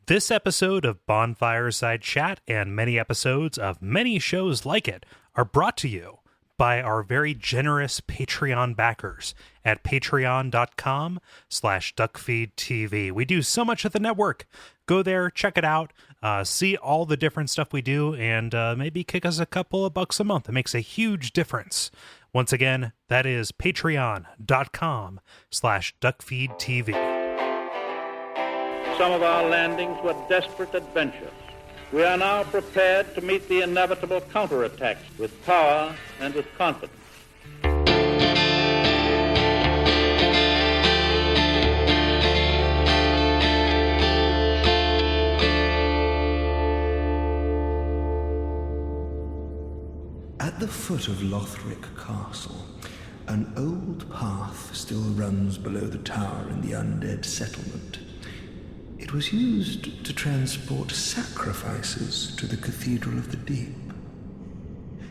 This episode of Bonfireside Chat and many episodes of many shows like it are brought to you by our very generous Patreon backers at patreon.com/Duckfeed.tv. We do so much at the network. Go there, check it out, see all the different stuff we do, and maybe kick us a couple of bucks a month. It makes a huge difference. Once again, that is patreon.com/Duckfeed.tv. Some of our landings were desperate adventures. We are now prepared to meet the inevitable counterattacks with power and with confidence. At the foot of Lothric Castle, an old path still runs below the tower in the undead settlement. It was used to transport sacrifices to the Cathedral of the Deep.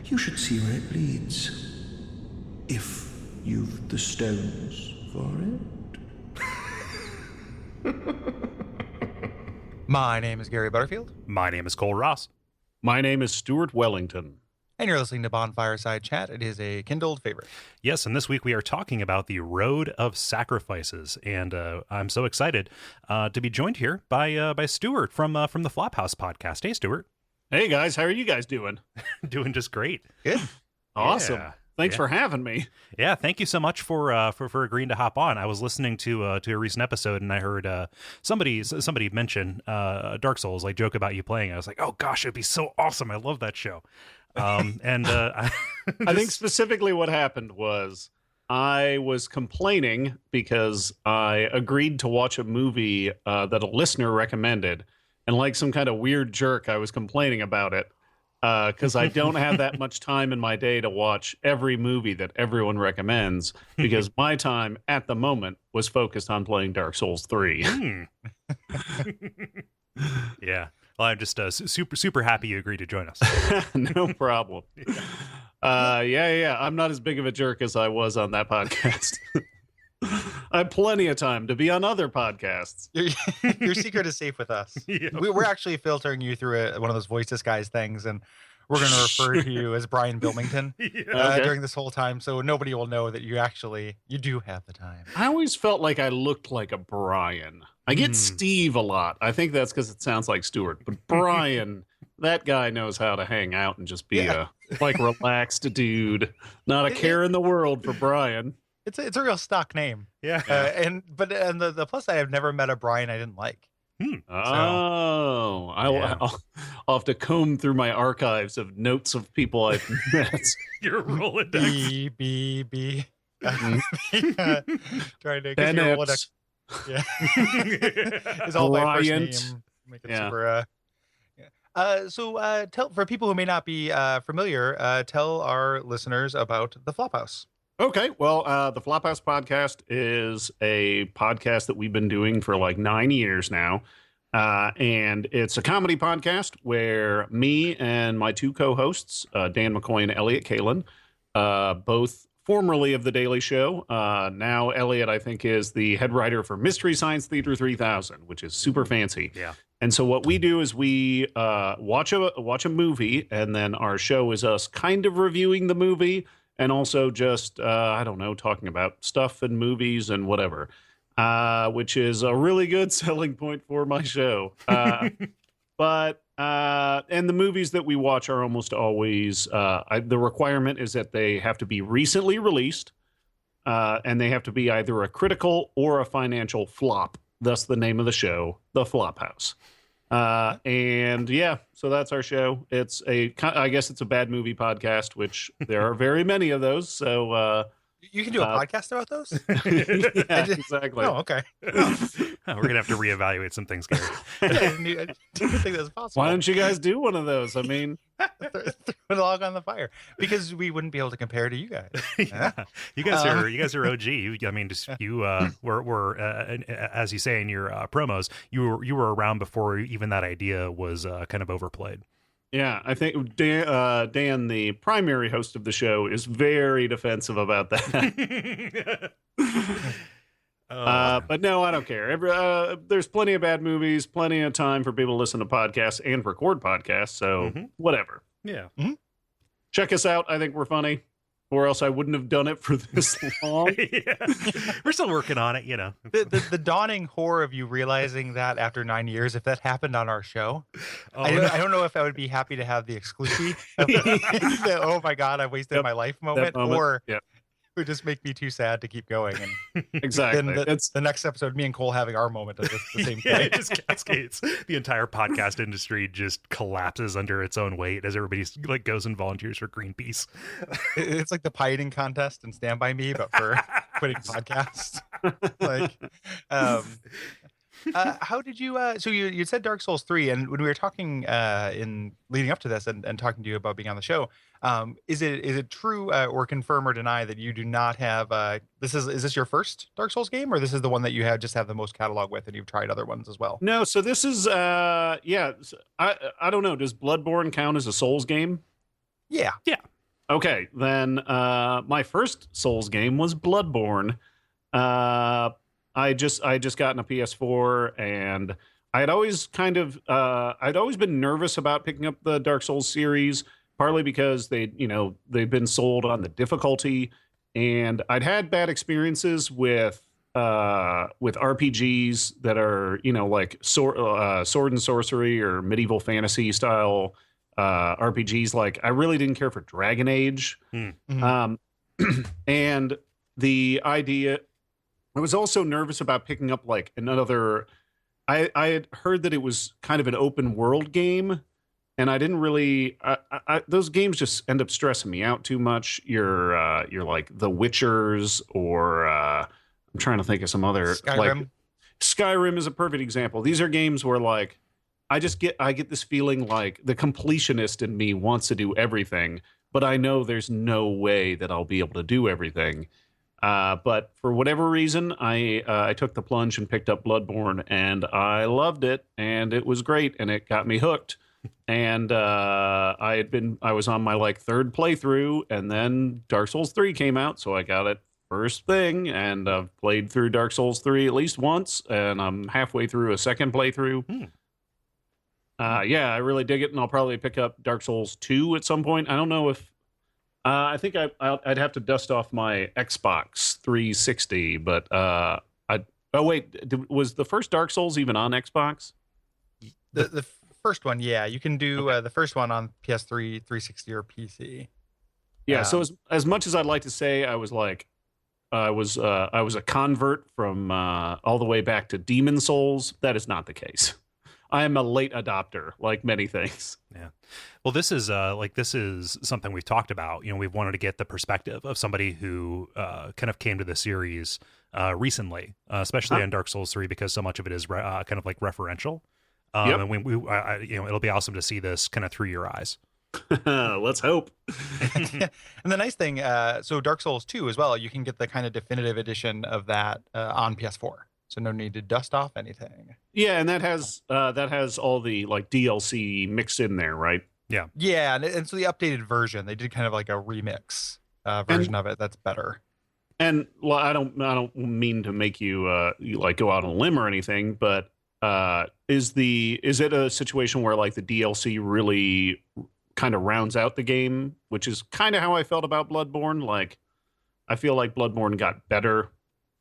You should see where it leads, if you've the stones for it. My name is Gary Butterfield. My name is Kole Ross. My name is Stuart Wellington. And you're listening to Bonfireside Chat. It is a kindled favorite. Yes, and this week we are talking about the Road of Sacrifices, and I'm so excited to be joined here by Stuart from the Flophouse podcast. Hey, Stuart. Hey, guys. How are you guys doing? Doing just great. Good. Awesome. Yeah. Thanks for having me. Yeah, thank you so much for agreeing to hop on. I was listening to a recent episode, and I heard somebody mention Dark Souls, like joke about you playing. I was like, oh gosh, it'd be so awesome. I love that show. I think specifically what happened was I was complaining because I agreed to watch a movie that a listener recommended, and like some kind of weird jerk, I was complaining about it because I don't have that much time in my day to watch every movie that everyone recommends, because my time at the moment was focused on playing Dark Souls 3. Yeah. Well, I'm just super happy you agreed to join us. No problem. Yeah. I'm not as big of a jerk as I was on that podcast. I have plenty of time to be on other podcasts. Your secret is safe with us. Yeah. We're actually filtering you through one of those voice disguise things, and we're going to refer to you as Brian Bilmington during this whole time, so nobody will know that you do have the time. I always felt like I looked like a Brian. I get Steve a lot. I think that's because it sounds like Stuart. But Brian, that guy knows how to hang out and just be a relaxed dude. Not a care in the world for Brian. It's a real stock name. Yeah. And the plus side, I've never met a Brian I didn't like. Oh, I'll have to comb through my archives of notes of people I've met. You're rolling down. B. Trying to get your Rolodex. Yeah. It's all my first name. Make it super. So tell, for people who may not be familiar, tell our listeners about the Flophouse. Okay, well, the Flophouse podcast is a podcast that we've been doing for like 9 years now. And it's a comedy podcast where me and my two co-hosts, Dan McCoy and Elliot Kalin, both formerly of The Daily Show. Now Elliot, I think, is the head writer for Mystery Science Theater 3000, which is super fancy. Yeah. And so what we do is we watch a movie, and then our show is us kind of reviewing the movie, and also just, talking about stuff and movies and whatever, which is a really good selling point for my show. But the movies that we watch are almost always, the requirement is that they have to be recently released, and they have to be either a critical or a financial flop. Thus the name of the show, The Flophouse. So that's our show. I guess it's a bad movie podcast, which there are very many of those. So you can do a podcast about those? Yeah, exactly. Oh, okay. We're gonna have to reevaluate some things, Gary. I didn't think that was possible. Why don't you guys do one of those? I mean, throw a log on the fire, because we wouldn't be able to compare to you guys. Yeah. You guys are OG. You were as you say in your promos, you were around before even that idea was kind of overplayed. Yeah, I think Dan, the primary host of the show, is very defensive about that. But no, I don't care. There's plenty of bad movies, plenty of time for people to listen to podcasts and record podcasts. So whatever. Yeah. Mm-hmm. Check us out. I think we're funny, or else I wouldn't have done it for this long. We're still working on it, you know. The dawning horror of you realizing that after 9 years, if that happened on our show, I don't know if I would be happy to have the exclusive. Oh my God, I wasted my life moment. Or it would just make me too sad to keep going. And exactly. then the next episode, me and Kole having our moment at the same time. It just cascades. The entire podcast industry just collapses under its own weight as everybody like goes and volunteers for Greenpeace. It's like the pie eating contest and Stand By Me, but for quitting podcasts. How did you so you said Dark Souls 3, and when we were talking in leading up to this and talking to you about being on the show, is it true or confirm or deny that you do not have is this your first Dark Souls game, or this is the one that you have the most catalog with and you've tried other ones as well? No, so this is I don't know, does Bloodborne count as a Souls game? Yeah. Okay, then my first Souls game was Bloodborne. I just gotten a PS4, and I had always I'd always been nervous about picking up the Dark Souls series, partly because they've been sold on the difficulty, and I'd had bad experiences with RPGs that are like sword and sorcery or medieval fantasy style RPGs. Like, I really didn't care for Dragon Age, and the idea. I was also nervous about picking up like another. I had heard that it was kind of an open world game, and I didn't really. Those games just end up stressing me out too much. You're like The Witchers, or I'm trying to think of some other. Skyrim. Like, Skyrim is a perfect example. These are games where like I get this feeling like the completionist in me wants to do everything, but I know there's no way that I'll be able to do everything. But for whatever reason, I took the plunge and picked up Bloodborne, and I loved it, and it was great, and it got me hooked. And I was on my like third playthrough, and then Dark Souls 3 came out, so I got it first thing, and I've played through Dark Souls 3 at least once, and I'm halfway through a second playthrough. Yeah, I really dig it, and I'll probably pick up Dark Souls 2 at some point. I don't know if I think I'd have to dust off my Xbox 360, but was the first Dark Souls even on Xbox? The first one, yeah, you can do the first one on PS3, 360, or PC. Yeah, so as much as I'd like to say I was a convert from all the way back to Demon Souls, that is not the case. I am a late adopter, like many things. Yeah. Well, this is something we've talked about. We've wanted to get the perspective of somebody who kind of came to the series recently, especially on Dark Souls 3, because so much of it is kind of like referential. And it'll be awesome to see this kind of through your eyes. Let's hope. And the nice thing, so Dark Souls 2 as well, you can get the kind of definitive edition of that on PS4. So no need to dust off anything. Yeah, and that has all the like DLC mixed in there, right? Yeah, and so the updated version, they did kind of like a remix version of it that's better. And well, I don't mean to make you like go out on a limb or anything, but is it a situation where like the DLC really kind of rounds out the game, which is kind of how I felt about Bloodborne. Like, I feel like Bloodborne got better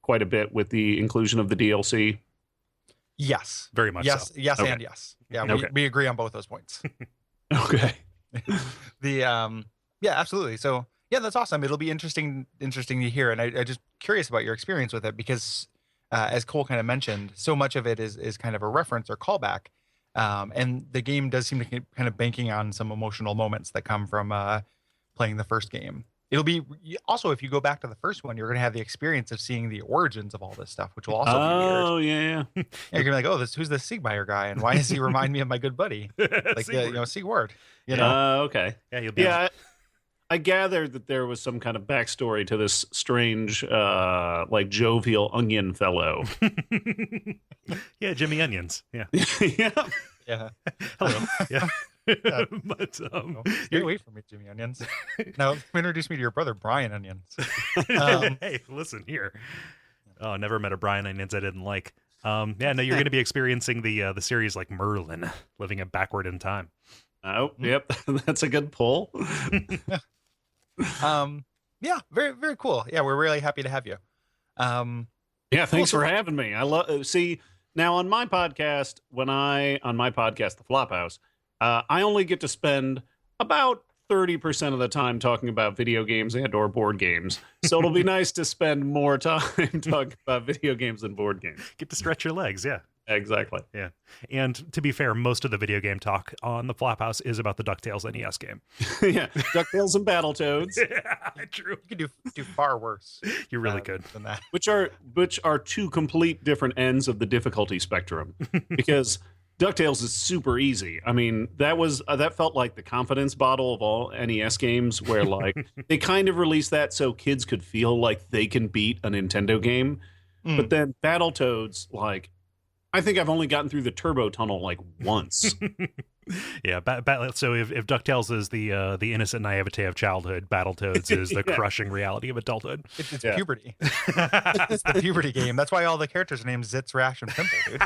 quite a bit with the inclusion of the DLC. Yes. Very much yes, so. Yes, Okay. and yes. Yeah, Okay. we agree on both those points. Okay. Yeah, absolutely. So yeah, that's awesome. It'll be interesting to hear. And I just curious about your experience with it, because as Kole kind of mentioned, so much of it is kind of a reference or callback. And the game does seem to keep kind of banking on some emotional moments that come from playing the first game. It'll be also, if you go back to the first one, you're going to have the experience of seeing the origins of all this stuff, which will also be weird. Oh, yeah. You're going to be like, who's this Siegmeyer guy? And why does he remind me of my good buddy? Like, Siegward. Okay. Yeah, you'll be I gathered that there was some kind of backstory to this strange, like jovial onion fellow. Yeah, Jimmy Onions. Yeah. Yeah. Hello. Yeah. But stay away from me, Jimmy Onions. Now introduce me to your brother, Brian Onions. Hey, listen here. Oh, never met a Brian Onions I didn't like. Yeah, no, you're going to be experiencing the series like Merlin, living it backward in time. Oh, yep, that's a good pull. Yeah, very, very cool. Yeah, we're really happy to have you. Yeah, thanks for having me. I love. See, now on my podcast, The Flophouse, I only get to spend about 30% of the time talking about video games and/or board games. So it'll be nice to spend more time talking about video games and board games. Get to stretch your legs, yeah. Exactly. Yeah. And to be fair, most of the video game talk on the Flophouse is about the DuckTales NES game. Yeah, DuckTales and Battletoads. Yeah, true. You could do far worse. You're really good than that. Which are two complete different ends of the difficulty spectrum. Because DuckTales is super easy. I mean, that felt like the confidence bottle of all NES games, where like they kind of released that so kids could feel like they can beat a Nintendo game. But then Battletoads, like, I think I've only gotten through the turbo tunnel like once. Yeah, so if DuckTales is the innocent naivete of childhood, Battletoads is the crushing reality of adulthood. It's puberty. It's the puberty game. That's why all the characters are named Zitz, Rash, and Pimple, dude.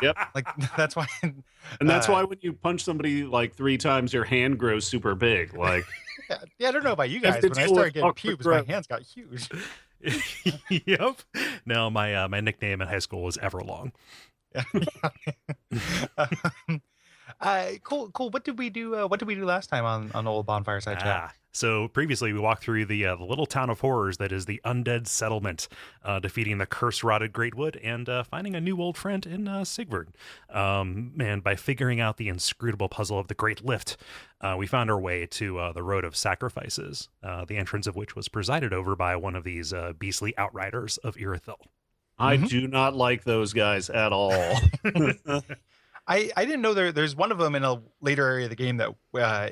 Yep. Like, that's why. And that's why when you punch somebody like 3 times, your hand grows super big. Like, yeah, I don't know about you guys. When I started getting pubes, my hands got huge. Yep. No, my nickname in high school was Everlong. Cool. What did we do? What did we do last time on Old Bonfireside Chat? So previously we walked through the little town of horrors that is the Undead Settlement, defeating the curse-rotted Greatwood and finding a new old friend in Sigurd. And by figuring out the inscrutable puzzle of the Great Lift, we found our way to the Road of Sacrifices, the entrance of which was presided over by one of these beastly outriders of Irithyll. I do not like those guys at all. I didn't know there's one of them in a later area of the game that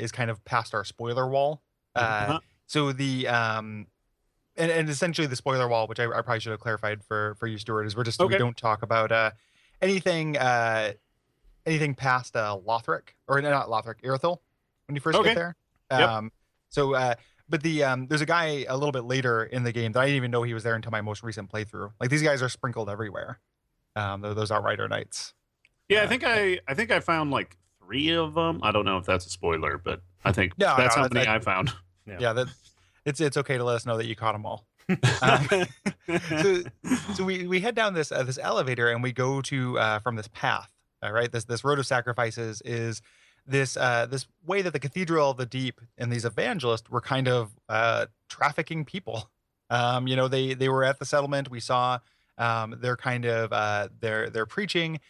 is kind of past our spoiler wall. So the and essentially the spoiler wall, which I probably should have clarified for you, Stuart, is we don't talk about anything past Lothric, or not Lothric, Irithyll when you first get there. But there's a guy a little bit later in the game that I didn't even know he was there until my most recent playthrough. Like, these guys are sprinkled everywhere. Those Outrider Knights. Yeah, I think I found like 3 of them. I don't know if that's a spoiler, but I think that's how many I found. Yeah, it's okay to let us know that you caught them all. So we head down this elevator and we go to from this path. Right, this Road of Sacrifices is this way that the Cathedral of the Deep and these evangelists were kind of trafficking people. They were at the settlement. We saw their kind of their preaching.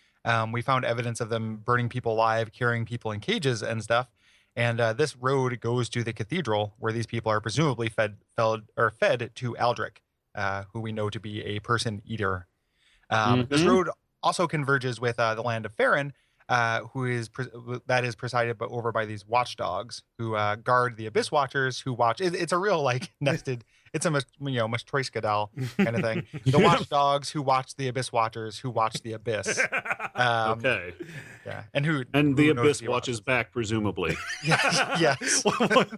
We found evidence of them burning people alive, carrying people in cages and stuff. And this road goes to the cathedral, where these people are presumably fed to Aldrich, who we know to be a person eater. This road also converges with the land of Farron, who is presided over by these watchdogs who guard the Abyss Watchers, who watch. It's a real like nested. It's a Mastroiska kind of thing. The watchdogs who watch the Abyss Watchers, who watch the Abyss. Okay. Yeah, and the Abyss watches back, presumably. Yes.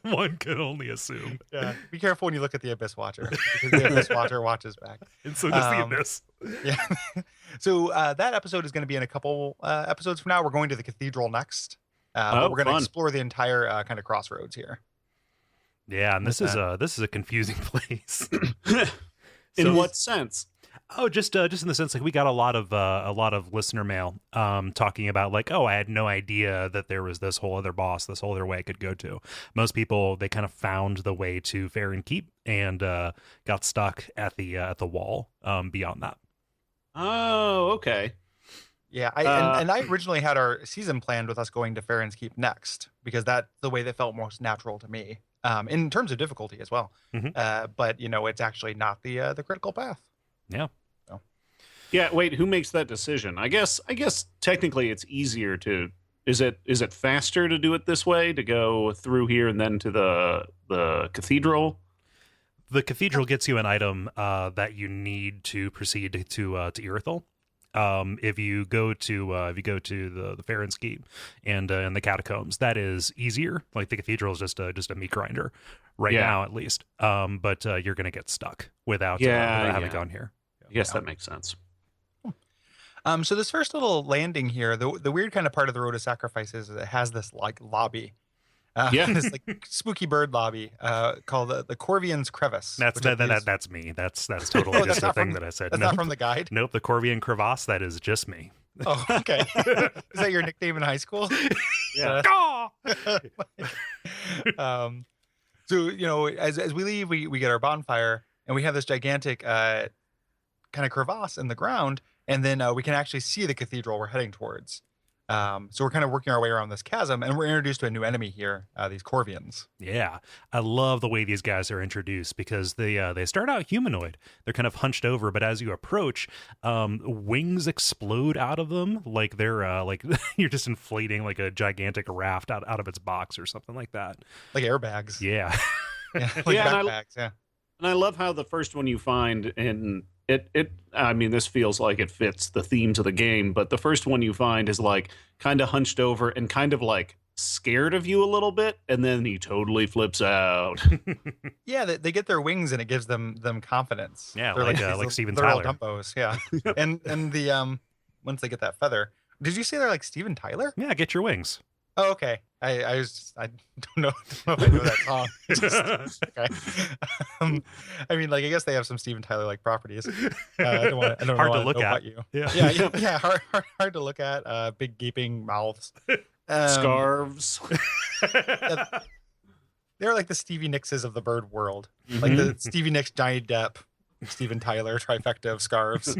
One can only assume. Yeah. Be careful when you look at the Abyss Watcher, because the Abyss Watcher watches back. And so does the Abyss. Yeah. So that episode is going to be in a couple episodes from now. We're going to the Cathedral next. But we're going to explore the entire kind of crossroads here. Yeah, and this is a confusing place. In what sense? Oh, just in the sense, like, we got a lot of listener mail talking about, like, oh, I had no idea that there was this whole other boss, this whole other way I could go to. Most people, they kind of found the way to Farron Keep and got stuck at the wall beyond that. Oh, okay. Yeah, I originally had our season planned with us going to Farron's Keep next, because that's the way that felt most natural to me, in terms of difficulty as well. But it's actually not the critical path. Yeah. So. Yeah. Wait, who makes that decision? I guess technically it's easier to. Is it faster to do it this way, to go through here and then to the cathedral? The cathedral gets you an item that you need to proceed to Irithyll. If you go to the Farron's Keep and the catacombs, that is easier. Like, the cathedral is just a meat grinder now, at least. But you're gonna get stuck without having gone here. Yes, that makes sense. So this first little landing here, the weird kind of part of the Road of Sacrifice is it has this like lobby. This like spooky bird lobby called the Corvian's Crevice. That's me. That's totally just the thing that I said. That's not from the guide? Nope, the Corvian Crevasse, that is just me. Oh, okay. Is that your nickname in high school? Yeah. So, as we leave, we get our bonfire, and we have this gigantic kind of crevasse in the ground, and then we can actually see the cathedral we're heading towards. So we're kind of working our way around this chasm, and we're introduced to a new enemy here, these Corvians. Yeah, I love the way these guys are introduced because they start out humanoid. They're kind of hunched over, but as you approach, wings explode out of them, like they're like you're just inflating like a gigantic raft out of its box or something like that. Like airbags. Yeah. Yeah, like backpacks, yeah. And I love how the first one you find in it I mean, this feels like it fits the themes of the game, but the first one you find is like kind of hunched over and kind of like scared of you a little bit, and then he totally flips out. Yeah, they get their wings and it gives them confidence. Yeah, they're like Steven they're Tyler. all Dumpos, yeah. and the once they get that feather, did you say they're like Steven Tyler? Yeah, get your wings. Oh, okay. I don't know if I know that song. Okay. I mean, like, I guess they have some Steven Tyler like properties. I don't Hard know to look at. about you. Yeah. Yeah. Hard to look at. Big gaping mouths. Scarves. They're like the Stevie Nickses of the bird world, like the Stevie Nicks, Johnny Depp, Steven Tyler trifecta of scarves.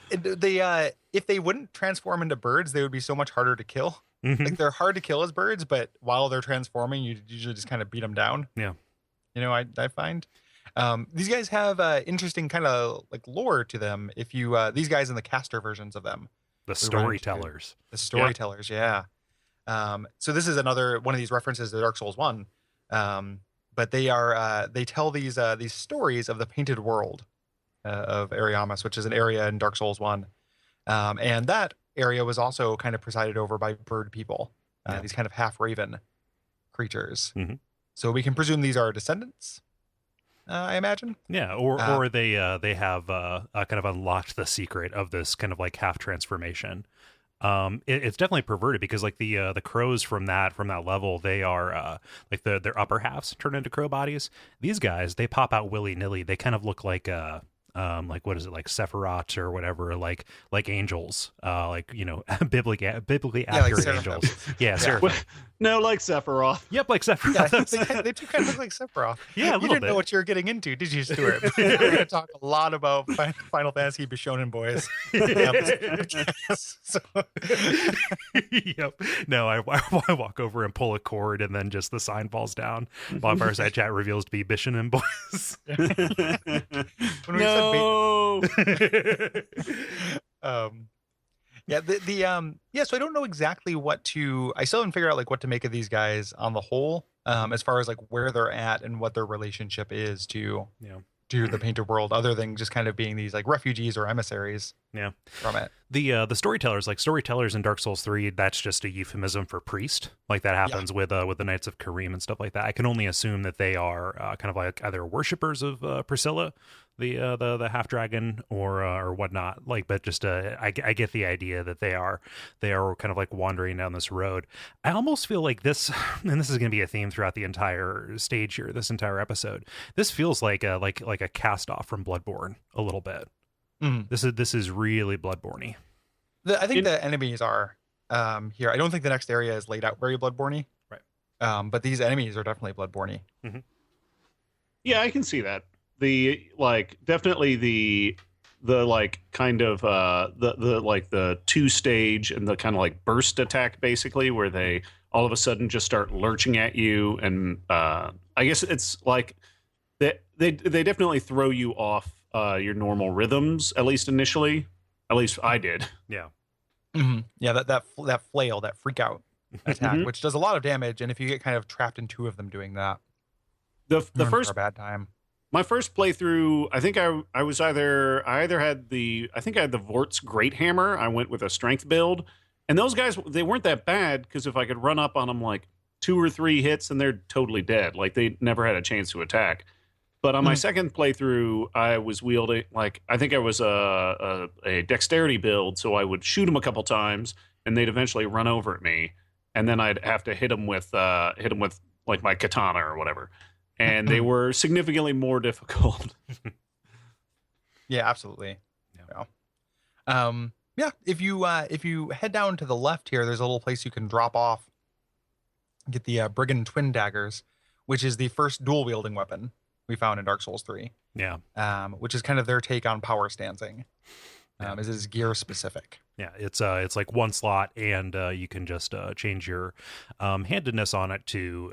If they wouldn't transform into birds, they would be so much harder to kill. Like, they're hard to kill as birds, but while they're transforming, you usually just kind of beat them down. Yeah. I find these guys have interesting kind of like lore to them. If you these guys in the caster versions of them, The storytellers. Yeah. So this is another one of these references to Dark Souls 1. But they tell these stories of the painted world of Ariamis, which is an area in Dark Souls 1. And that area was also kind of presided over by bird people, these kind of half-raven creatures. So we can presume these are descendants, I imagine. Yeah, or they have kind of unlocked the secret of this kind of like half transformation. It's definitely perverted because like the crows from that level, they are like their upper halves turn into crow bodies. These guys, they pop out willy-nilly. They kind of look like what is it, like Sephiroth or whatever, like angels, biblically accurate like angels. Yeah, Seraphim. No, like Sephiroth. Yep, like Sephiroth. Yeah, they do kind of look like Sephiroth. Yeah, you didn't know what you were getting into, did you, Stuart? We're going to talk a lot about Final Fantasy Bishonen boys. Yep. No, I walk over and pull a cord, and then just the sign falls down. Bonfireside Chat reveals to be Bishonen boys. No. So I don't know exactly I still haven't figured out like what to make of these guys on the whole, as far as like where they're at and what their relationship is to the painted world, other than just kind of being these like refugees or emissaries from it. The storytellers in Dark Souls 3, that's just a euphemism for priest. Like that happens with the Knights of Karim and stuff like that. I can only assume that they are kind of like either worshippers of Priscilla, the half dragon, or whatnot. Like, but just I get the idea that they are kind of like wandering down this road. I almost feel like this, and this is going to be a theme throughout the entire stage here, this entire episode. This feels like a cast off from Bloodborne a little bit. This is really Bloodborne-y. I think the enemies are here. I don't think the next area is laid out very Bloodborne-y. Right. But these enemies are definitely Bloodborne-y. Yeah, I can see that. Definitely the kind of the 2-stage and the kind of like burst attack, basically, where they all of a sudden just start lurching at you, and I guess it's like they definitely throw you off your normal rhythms, at least initially. At least I did. Yeah. Yeah, that flail, that freak out attack, which does a lot of damage, and if you get kind of trapped in two of them doing that, the first a bad time. My first playthrough, I think I had the Vort's Great Hammer. I went with a strength build, and those guys, they weren't that bad because if I could run up on them like 2 or 3 hits, and they're totally dead. Like they never had a chance to attack. But on my second playthrough, I was wielding I think I was a dexterity build, so I would shoot them a couple times, and they'd eventually run over at me, and then I'd have to hit them with like my katana or whatever, and they were significantly more difficult. Yeah, absolutely. Yeah. If you head down to the left here, there's a little place you can drop off, get the Brigand Twin Daggers, which is the first dual wielding weapon we found in Dark Souls 3. Yeah. Which is kind of their take on power stancing. It is gear specific. Yeah, it's like one slot, and you can just change your handedness on it to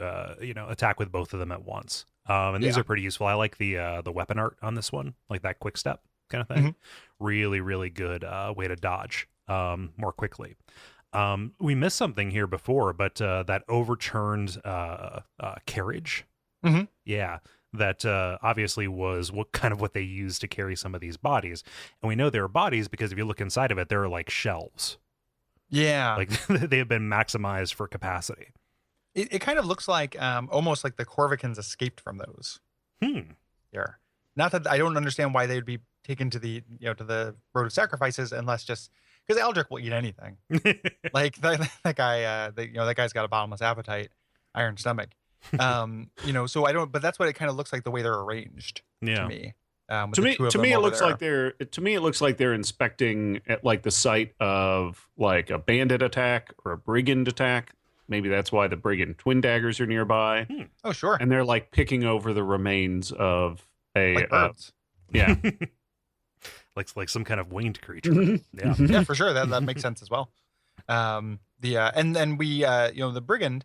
attack with both of them at once. And these are pretty useful. I like the weapon art on this one, like that quick step kind of thing. Really, really good way to dodge more quickly. We missed something here before, but that overturned carriage. Yeah, that obviously was what they used to carry some of these bodies. And we know they're bodies because if you look inside of it, there are like shelves. Yeah. Like they have been maximized for capacity. It kind of looks like almost like the Corvicans escaped from those. Here. Not that I don't understand why they would be taken to the to the road of sacrifices unless just because Eldrick will eat anything. Like that guy, that guy's got a bottomless appetite, iron stomach. So I don't, but that's what it kind of looks like the way they're arranged to me. To me, it looks like they're inspecting at like the site of like a bandit attack or a brigand attack. Maybe that's why the brigand twin daggers are nearby. Oh, sure. And they're like picking over the remains of a birds. Yeah. like some kind of winged creature. Yeah, for sure. That makes sense as well. And then we the brigand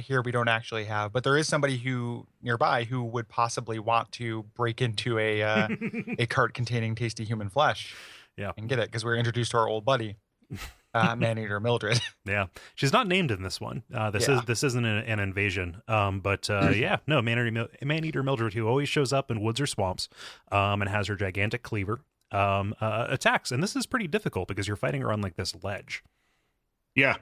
here we don't actually have, but there is somebody who nearby who would possibly want to break into a cart containing tasty human flesh. Yeah, and get it because we're introduced to our old buddy, Maneater Mildred. Yeah, she's not named in this one. This isn't an invasion. Maneater Mildred, who always shows up in woods or swamps, and has her gigantic cleaver, attacks, and this is pretty difficult because you're fighting her on like this ledge. Yeah.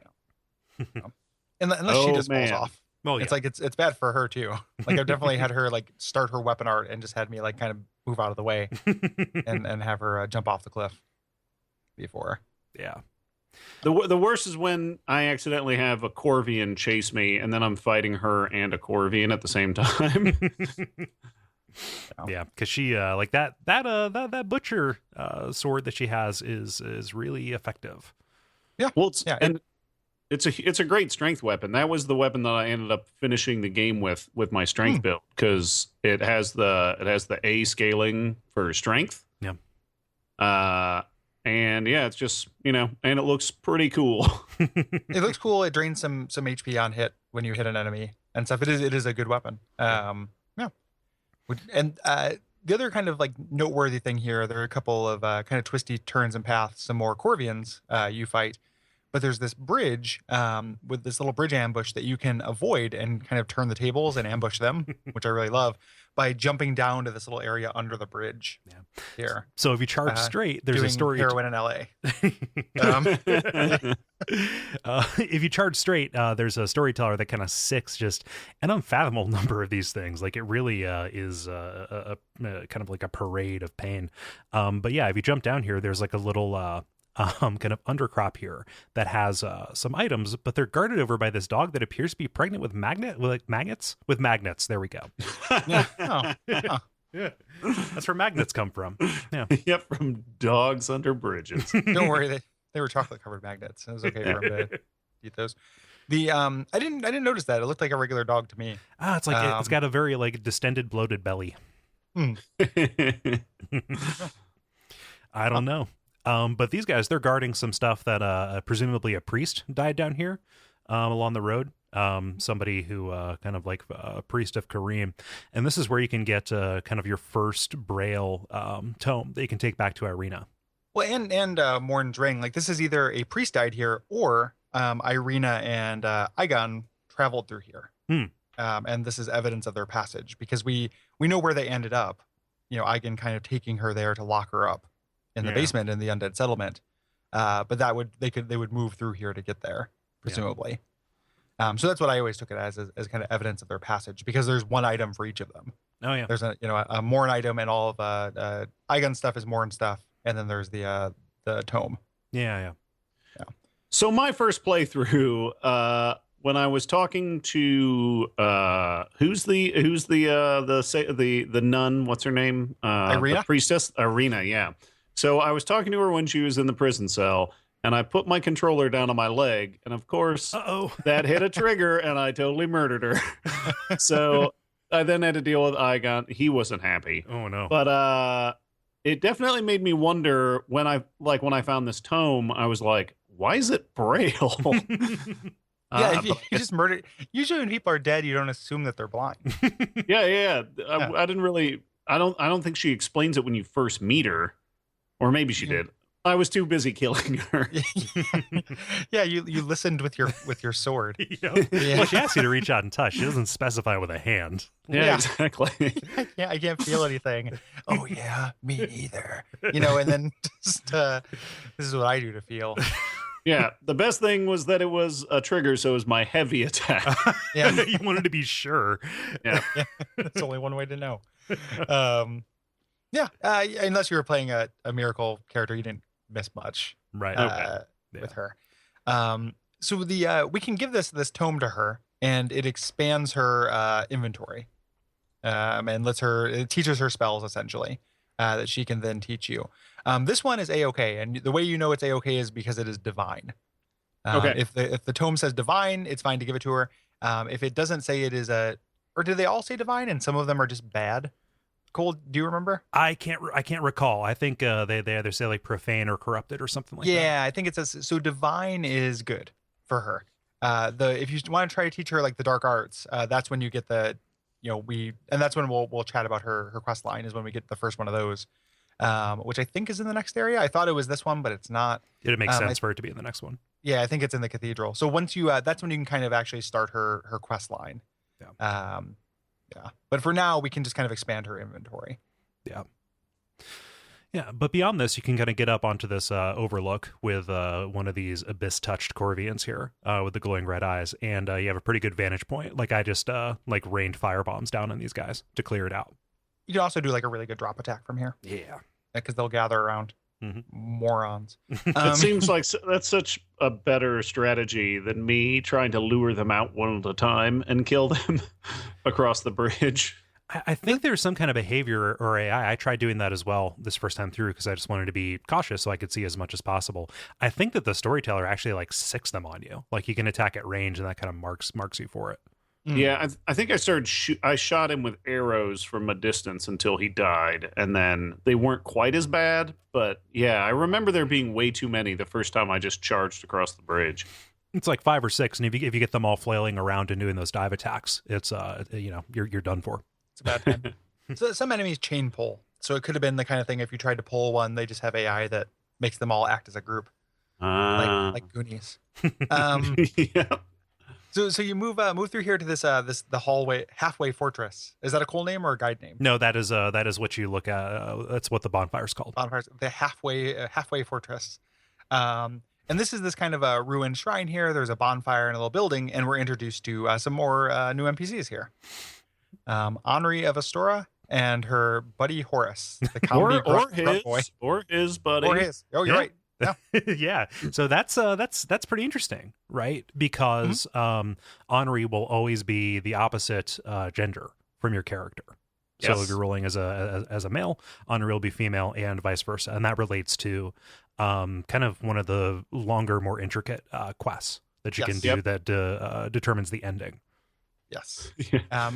Unless she just falls off. Well, it's like it's bad for her too. Like I've definitely had her like start her weapon art and just had me like kind of move out of the way and have her jump off the cliff before. Yeah. The worst is when I accidentally have a Corvian chase me and then I'm fighting her and a Corvian at the same time. Yeah, because she like that butcher sword that she has is really effective. Yeah. Well, it's a great strength weapon. That was the weapon that I ended up finishing the game with my strength build because it has the A scaling for strength. Yeah. And yeah, it's just and it looks pretty cool. It looks cool. It drains some HP on hit when you hit an enemy and stuff. It is a good weapon. Yeah. And the other kind of like noteworthy thing here, there are a couple of kind of twisty turns and paths. Some more Corvians you fight. But there's this bridge with this little bridge ambush that you can avoid and kind of turn the tables and ambush them, which I really love, by jumping down to this little area under the bridge. Yeah. Here. So if you charge straight, there's a story. Heroin in LA. If you charge straight, there's a storyteller that kind of sicks just an unfathomable number of these things. Like it really is a kind of like a parade of pain. But yeah, if you jump down here, there's like a little kind of undercrop here that has some items, but they're guarded over by this dog that appears to be pregnant with magnets. There we go. Yeah. Oh. Huh. Yeah. That's where magnets come from. Yeah. Yep, from dogs under bridges. Don't worry, they were chocolate covered magnets. It was okay for them to eat those. The I didn't notice that. It looked like a regular dog to me. It's like it's got a very like distended, bloated belly. I don't know. But these guys, they're guarding some stuff that presumably a priest died down here along the road. Somebody who kind of like a priest of Kareem. And this is where you can get kind of your first Braille tome that you can take back to Irina. Well, and Morn's Ring. Like this is either a priest died here or Irina and Igon traveled through here. And this is evidence of their passage because we know where they ended up. Igon kind of taking her there to lock her up in the basement in the undead settlement, but they would move through here to get there, presumably. So that's what I always took it as kind of evidence of their passage because there's one item for each of them. Oh yeah. There's a Morn item, and all of Igon stuff is Morn stuff, and then there's the tome. Yeah. So my first playthrough, when I was talking to who's the nun? What's her name? Irina? The priestess, Irina. Yeah. So I was talking to her when she was in the prison cell, and I put my controller down on my leg, and of course, that hit a trigger, and I totally murdered her. So I then had to deal with Igon. He wasn't happy. Oh no. But it definitely made me wonder when I found this tome. I was like, why is it Braille? Yeah, if you just murder. Usually, when people are dead, you don't assume that they're blind. Yeah. I didn't really. I don't think she explains it when you first meet her, or maybe she did. I was too busy killing her. Yeah, you listened with your sword. Yeah. Well, she asks you to reach out and touch. She doesn't specify with a hand. Yeah, exactly. I can't feel anything. Oh yeah, me neither. And then just this is what I do to feel. Yeah, the best thing was that it was a trigger, so it was my heavy attack. Yeah, you wanted to be sure. Yeah. That's only one way to know. Unless you were playing a miracle character, you didn't miss much. Right. With her. So we can give this tome to her, and it expands her inventory, and it teaches her spells essentially that she can then teach you. This one is A-OK, and the way you know it's A-OK is because it is divine. Okay. If the tome says divine, it's fine to give it to her. If it doesn't say it is or do they all say divine and some of them are just bad? Kole, do you remember? I can't recall. I think they either say like profane or corrupted or something like that. Yeah, I think it says so. Divine is good for her. If you want to try to teach her like the dark arts, that's when you get and that's when we'll chat about her quest line is when we get the first one of those, which I think is in the next area. I thought it was this one, but it's not. It makes sense for it to be in the next one. Yeah, I think it's in the Cathedral. So once you, that's when you can kind of actually start her quest line. Yeah. Yeah. But for now, we can just kind of expand her inventory. Yeah. Yeah, but beyond this, you can kind of get up onto this overlook with one of these abyss-touched Corvians here with the glowing red eyes, and you have a pretty good vantage point. Like I just rained firebombs down on these guys to clear it out. You can also do like a really good drop attack from here. Yeah. Because they'll gather around. Mm-hmm. Morons. It seems like that's such a better strategy than me trying to lure them out one at a time and kill them across the bridge. I think there's some kind of behavior or AI. I tried doing that as well this first time through because I just wanted to be cautious so I could see as much as possible. I think that the storyteller actually sicks them on you. Like you can attack at range and that kind of marks you for it. Yeah, I think I shot him with arrows from a distance until he died, and then they weren't quite as bad. But yeah, I remember there being way too many the first time I just charged across the bridge. It's like 5 or 6, and if you get them all flailing around and doing those dive attacks, it's you're done for. It's a bad time. So some enemies chain pull, so it could have been the kind of thing if you tried to pull one, they just have AI that makes them all act as a group, like Goonies. Yeah. So you move through here to the hallway, halfway fortress. Is that a Kole name or a guide name? No, that is what you look at. That's what the bonfire's called. Bonfires, the halfway fortress. And this is this kind of a ruined shrine here. There's a bonfire in a little building, and we're introduced to some more new NPCs here. Henri of Astora and her buddy Horace, the comedy boy, or his buddy, or his. Oh, you're right. Yeah. Yeah. So that's pretty interesting, right? Because Henri will always be the opposite gender from your character. So if you're rolling as a male, Henri will be female, and vice versa, and that relates to kind of one of the longer, more intricate quests that you can do that determines the ending. Yes.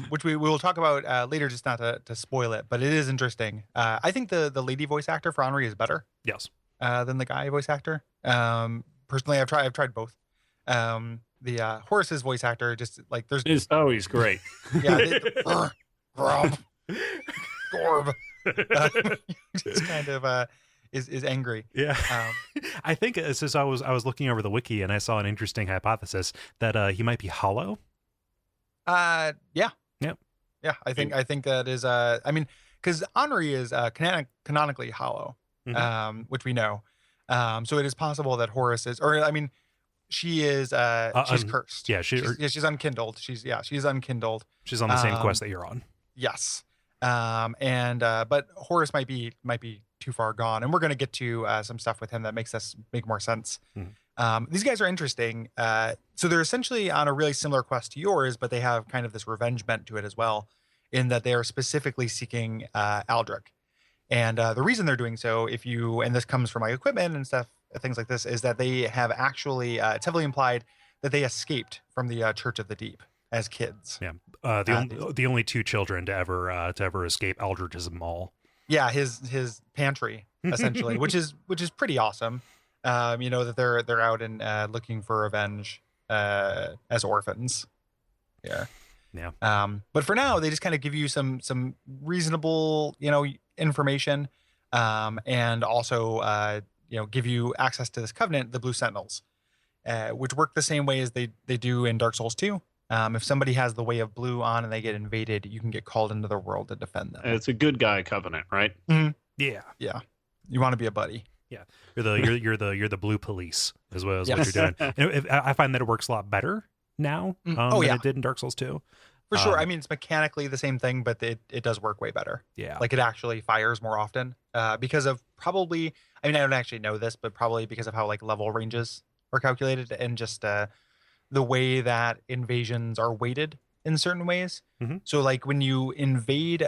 Which we will talk about later, just not to spoil it, but it is interesting. I think the lady voice actor for Henri is better. Yes. Than the guy voice actor. Personally, I've tried both. The Horace's voice actor just like there's he's great. Yeah, Gorb. Just kind of is angry. Yeah. I think since I was looking over the wiki and I saw an interesting hypothesis that he might be hollow. Yeah. Yep. Yeah, I think that is because Henri is canonically hollow. Mm-hmm. Which we know. So it is possible that Horace is, she is, she's cursed. Yeah, she's unkindled. She's unkindled. She's on the same quest that you're on. Yes. But Horus might be too far gone, and we're going to get to some stuff with him that makes this make more sense. These guys are interesting. So they're essentially on a really similar quest to yours, but they have kind of this revenge bent to it as well, in that they are specifically seeking Aldrich. And the reason they're doing so, and this comes from like equipment and stuff, things like this, is that they have actually, it's heavily implied that they escaped from the Church of the Deep as kids. Yeah, the only two children to ever escape Aldrich's maul. Yeah, his pantry essentially, which is pretty awesome. That they're out and looking for revenge as orphans. Yeah. But for now, they just kind of give you some reasonable, information, and also give you access to this covenant, the Blue Sentinels, which work the same way as they do in Dark Souls 2. If somebody has the Way of Blue on and they get invaded, you can get called into the world to defend them. It's a good guy covenant, right? Mm-hmm. Yeah. You want to be a buddy. Yeah, you're the blue police as well as what you're doing. I find that it works a lot better now than it did in Dark Souls 2. For sure. I mean, it's mechanically the same thing, but it does work way better. Yeah, like it actually fires more often because of probably. I mean, I don't actually know this, but probably because of how like level ranges are calculated and just the way that invasions are weighted in certain ways. Mm-hmm. So like when you invade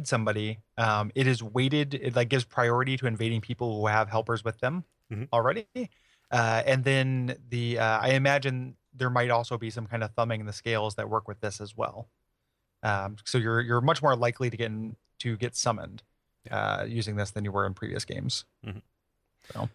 somebody, it is weighted. It like gives priority to invading people who have helpers with them already. And then I imagine there might also be some kind of thumbing in the scales that work with this as well. So you're much more likely to get summoned using this than you were in previous games. Mm-hmm. So.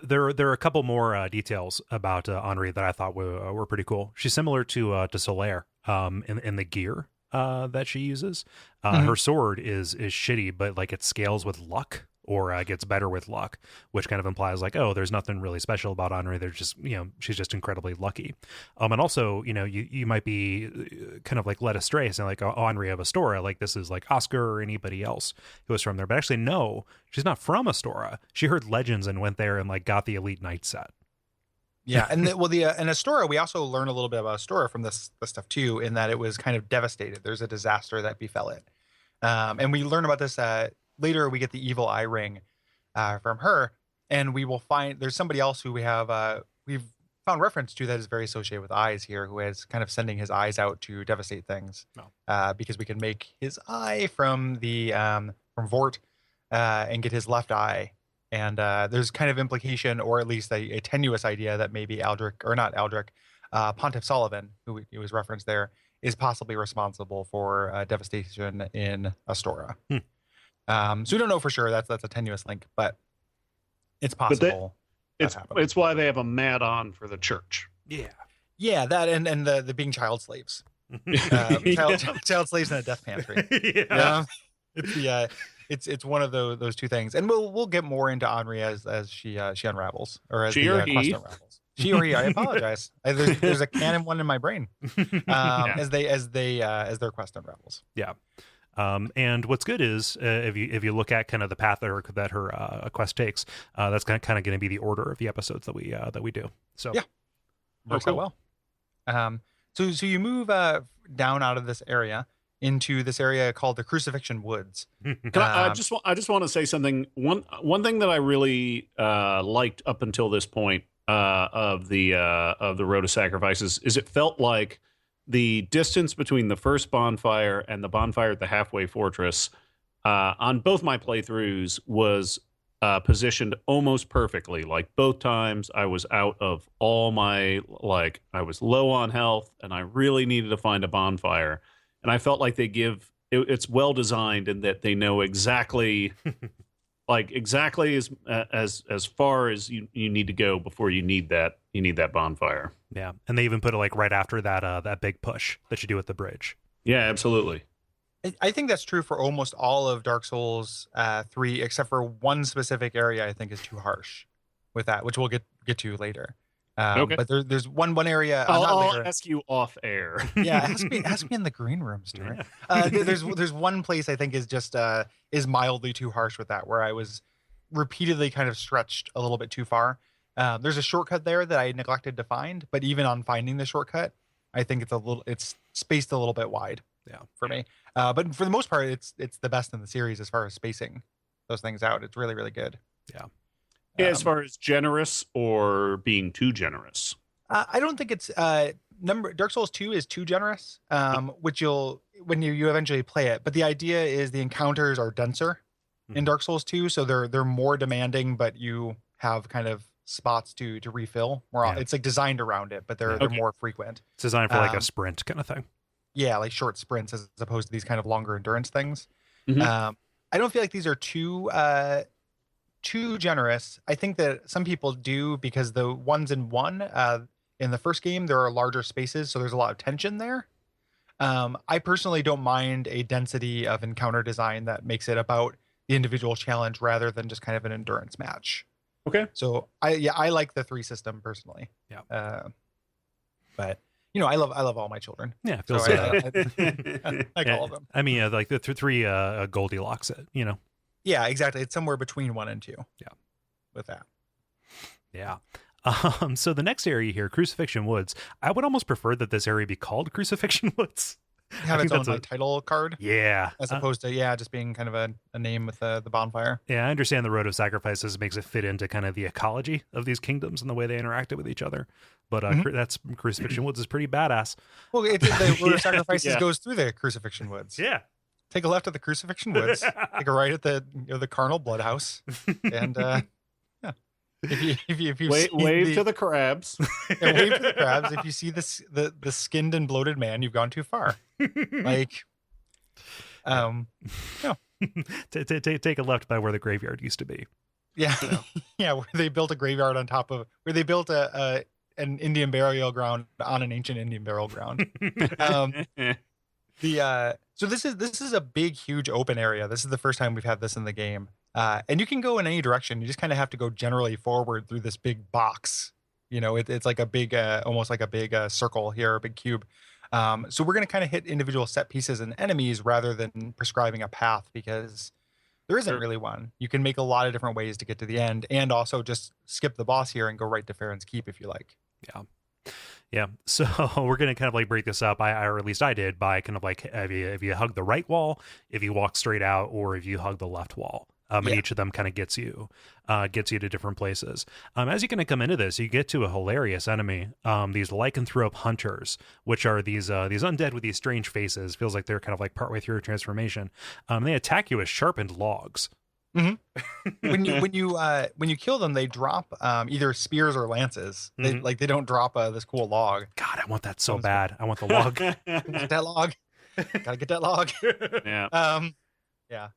There are a couple more details about Henri that I thought were pretty cool. She's similar to Solaire in the gear that she uses. Her sword is shitty, but like it scales with luck or gets better with luck, which kind of implies like, oh, there's nothing really special about Henri. There's just, she's just incredibly lucky. And also, you might be kind of like led astray saying like, oh, Henri of Astora, like this is like Oscar or anybody else who was from there. But actually, no, she's not from Astora. She heard legends and went there and like got the Elite Knight set. Yeah, and in Astora, we also learn a little bit about Astora from this stuff too, in that it was kind of devastated. There's a disaster that befell it, and we learn about this later. We get the evil eye ring from her, and we will find there's somebody else who we've found reference to that is very associated with eyes here, who is kind of sending his eyes out to devastate things, because we can make his eye from Vort and get his left eye. And there's kind of implication, or at least a tenuous idea, that maybe Pontiff Sullivan, who was referenced there, is possibly responsible for devastation in Astora. So we don't know for sure. That's a tenuous link, but it's possible. It's why they have a mat-on for the church. Yeah, that and the being child slaves, child slaves in a death pantry. It's one of those two things, and we'll get more into Henri as she unravels, or as the quest unravels. She or he. I apologize. There's a canon one in my brain. As their quest unravels. Yeah. And what's good is if you look at kind of the path that her quest takes, that's kind of going to be the order of the episodes that we do. So yeah, works out well. So you move down out of this area into this area called the Crucifixion Woods. I just want to say something. One thing that I really liked up until this point of the Road of Sacrifices is it felt like the distance between the first bonfire and the bonfire at the halfway fortress on both my playthroughs was positioned almost perfectly. Like both times I was out of all my, I was low on health and I really needed to find a bonfire. And I felt like it's well designed in that they know exactly as far as you need to go before you need that bonfire. Yeah, and they even put it like right after that big push that you do at the bridge. Yeah, absolutely. I think that's true for almost all of Dark Souls 3, except for one specific area I think is too harsh with that, which we'll get to later. Okay. But there's one area. I'll ask you off air. Yeah, ask me in the green room, Stuart. There's one place I think is just is mildly too harsh with that, where I was repeatedly kind of stretched a little bit too far. There's a shortcut there that I neglected to find, but even on finding the shortcut, I think it's spaced a little bit wide. for me. But for the most part, it's the best in the series as far as spacing those things out. It's really, really good. Yeah. As far as generous or being too generous. I don't think it's Dark Souls 2 is too generous, which when you eventually play it. But the idea is the encounters are denser in Dark Souls 2, so they're more demanding, but you have kind of spots to refill. It's like designed around it, but they're more frequent. It's designed for like a sprint kind of thing. Yeah, like short sprints as opposed to these kind of longer endurance things. Mm-hmm. I don't feel like these are too generous. I think that some people do, because the ones in one in the first game, there are larger spaces, so there's a lot of tension there. I personally don't mind a density of encounter design that makes it about the individual challenge rather than just kind of an endurance match. Okay. So I like the 3 system personally. Yeah. But I love all my children. Yeah, it feels so I like all of them. I mean, like the 3 Goldilocks, Yeah, exactly. It's somewhere between 1 and 2. Yeah. With that. Yeah. So the next area here, Crucifixion Woods, I would almost prefer that this area be called Crucifixion Woods. Have its own like title card. Yeah. As opposed to just being kind of a name with the bonfire. Yeah, I understand the Road of Sacrifices makes it fit into kind of the ecology of these kingdoms and the way they interacted with each other. But that's Crucifixion Woods is pretty badass. Well, the Road of Sacrifices goes through the Crucifixion Woods. Yeah. Take a left at the Crucifixion Woods. Take a right at the Carnal Bloodhouse. And if you wave to the crabs. Wave to the crabs. If you see the skinned and bloated man, you've gone too far. Like, no. Take a left by where the graveyard used to be. Yeah, yeah, where they built a graveyard on top of where they built an Indian burial ground on an ancient Indian burial ground. So this is a big, huge open area. This is the first time we've had this in the game. And you can go in any direction. You just kind of have to go generally forward through this big box. It's like a big, almost like a big circle here, a big cube. So we're going to kind of hit individual set pieces and enemies rather than prescribing a path, because there isn't really one. You can make a lot of different ways to get to the end, and also just skip the boss here and go right to Farron's Keep if you like. Yeah. So we're going to kind of like break this up. Or at least I did, by kind of like if you hug the right wall, if you walk straight out, or if you hug the left wall. And each of them kind of gets you to different places. As you kind of come into this, you get to a hilarious enemy. These lycanthrope hunters, which are these undead with these strange faces. Feels like they're kind of like partway through a transformation. They attack you with sharpened logs. Mm-hmm. when you kill them, they drop either spears or lances. They don't drop this cool log. God, I want that so bad. I want the log. Get that log. Gotta get that log. Yeah.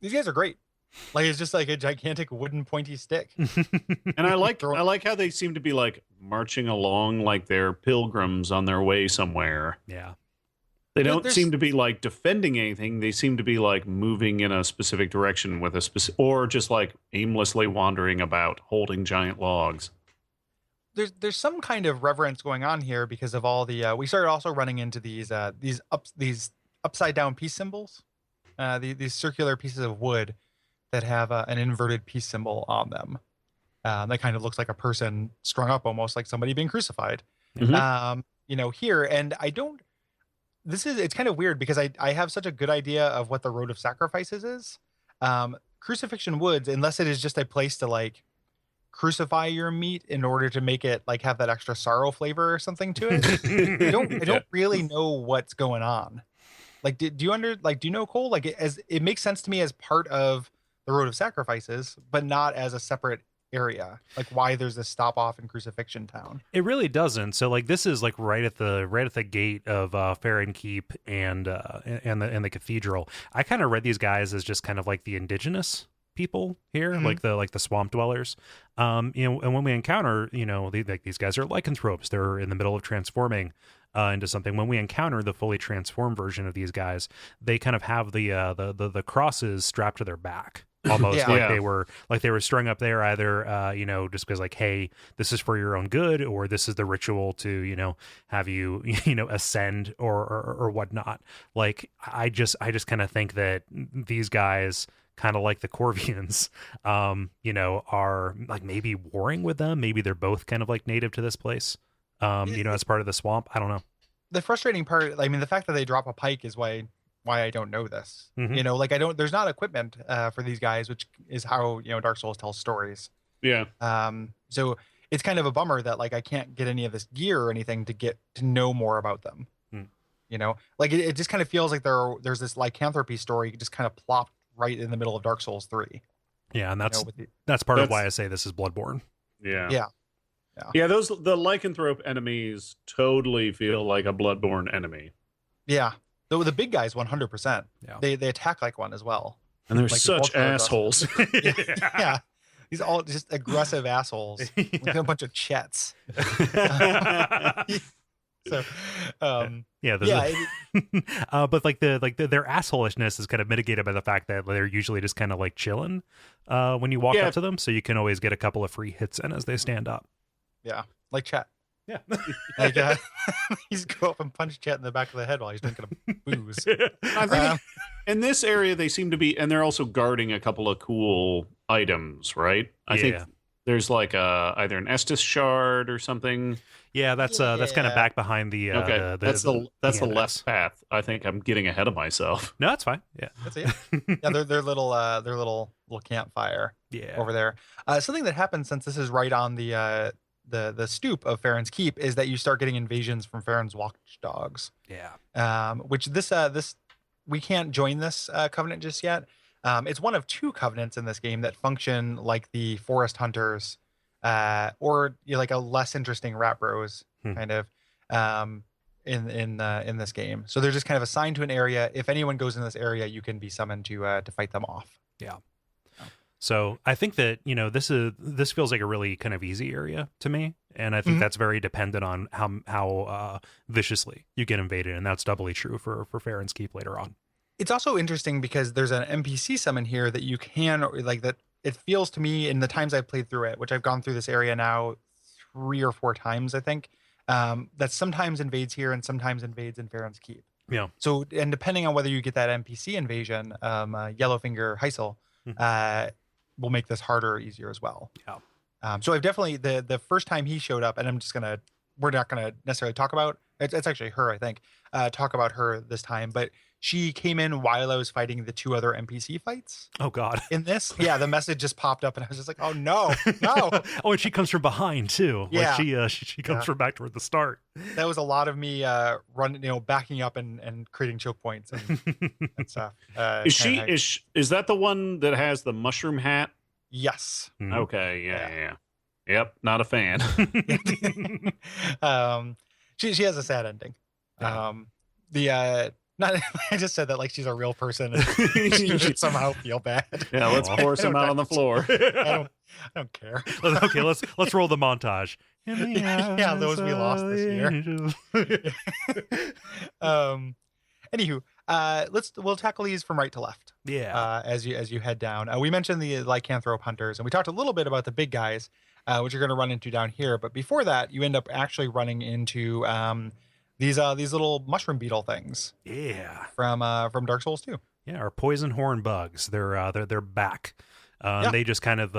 These guys are great. Like, it's just like a gigantic wooden pointy stick. And I like how they seem to be like marching along like they're pilgrims on their way somewhere. Yeah. They don't seem to be like defending anything. They seem to be like moving in a specific direction with a specific, or just like aimlessly wandering about holding giant logs. There's some kind of reverence going on here because of all the we started also running into these upside down peace symbols. These circular pieces of wood that have an inverted peace symbol on them. That kind of looks like a person strung up, almost like somebody being crucified. Mm-hmm. Here, and it's kind of weird because I have such a good idea of what the Road of Sacrifices is. Crucifixion Woods, unless it is just a place to like crucify your meat in order to make it like have that extra sorrow flavor or something to it. I don't really know what's going on. Like, do you know, Kole? Like, it makes sense to me as part of the Road of Sacrifices, but not as a separate area. Like, why there's this stop off in Crucifixion Town? It really doesn't. So, like, this is like right at the gate of Farron Keep and the Cathedral. I kind of read these guys as just kind of like the indigenous people here, mm-hmm. like the swamp dwellers. And when we encounter, these guys are lycanthropes. They're in the middle of transforming into something. When we encounter the fully transformed version of these guys, they kind of have the crosses strapped to their back, almost they were strung up there either just because like, hey, this is for your own good, or this is the ritual to have you ascend or whatnot. Like, I just kind of think that these guys, kind of like the Corvians, are like maybe warring with them. Maybe they're both kind of like native to this place, as part of the swamp. I don't know. the frustrating part, I mean, the fact that they drop a pike is why I don't know this. Mhm. You know, like there's not equipment for these guys, which is how, you know, Dark Souls tells stories. Yeah. So it's kind of a bummer that like I can't get any of this gear or anything to get to know more about them. You know, like it just kind of feels like there's this lycanthropy story just kind of plopped right in the middle of Dark Souls 3. Yeah, and that's You know, that's part of why I say this is Bloodborne. Yeah. The lycanthrope enemies totally feel like a Bloodborne enemy. Yeah, the big guys 100%. Yeah, they attack like one as well, and they're like such assholes. Yeah, these all just aggressive assholes with a bunch of chets. So, but like their assholishness is kind of mitigated by the fact that they're usually just kind of like chilling when you walk up to them, so you can always get a couple of free hits in as they stand up. Yeah, like Chet. Yeah, like he's go up and punch Chet in the back of the head while he's drinking a booze. I think in this area they seem to be, and they're also guarding a couple of cool items, right? I think there's like either an Estus shard or something. Yeah, that's kind of back behind the. That's the left path. I think I'm getting ahead of myself. No, that's fine. Yeah, that's it. Yeah, their little campfire. Yeah, over there. Something that happens since this is right on the stoop of Farron's Keep is that you start getting invasions from Farron's watchdogs. Yeah. Which this we can't join this covenant just yet. It's one of 2 covenants in this game that function like the forest hunters, or like a less interesting rat bros kind of in this game. So they're just kind of assigned to an area. If anyone goes in this area, you can be summoned to fight them off. Yeah. So I think that, you know, this feels like a really kind of easy area to me, and I think that's very dependent on how viciously you get invaded, and that's doubly true for Farron's Keep later on. It's also interesting because there's an NPC summon here that you can like that. It feels to me in the times I've played through it, which I've gone through this area now 3 or 4 times, I think, that sometimes invades here and sometimes invades in Farron's Keep. Yeah. So, and depending on whether you get that NPC invasion, Yellowfinger Heisel, will make this harder or easier as well. Yeah. So I've definitely the first time he showed up, and we're not gonna necessarily talk about it's actually her, I think, talk about her this time, but she came in while I was fighting the 2 other NPC fights. Oh God. In this, yeah, the message just popped up, and I was just like, oh no. Oh, and she comes from behind too. Yeah. Like she comes from back toward the start. That was a lot of me running, backing up and creating choke points and stuff. Is that the one that has the mushroom hat? Yes. Okay. Yeah. Yep. Not a fan. She has a sad ending. I just said that like she's a real person and you should somehow feel bad. Yeah, let's pour some out on the floor. I don't care. Okay, let's roll the montage. Yeah, those we lost this year. Anywho, we'll tackle these from right to left. Yeah. As you head down. We mentioned the lycanthrope hunters, and we talked a little bit about the big guys, which you're going to run into down here. But before that, you end up actually running into these little mushroom beetle things. Yeah. From Dark Souls 2. Yeah, or poison horn bugs. They're back. They just kind of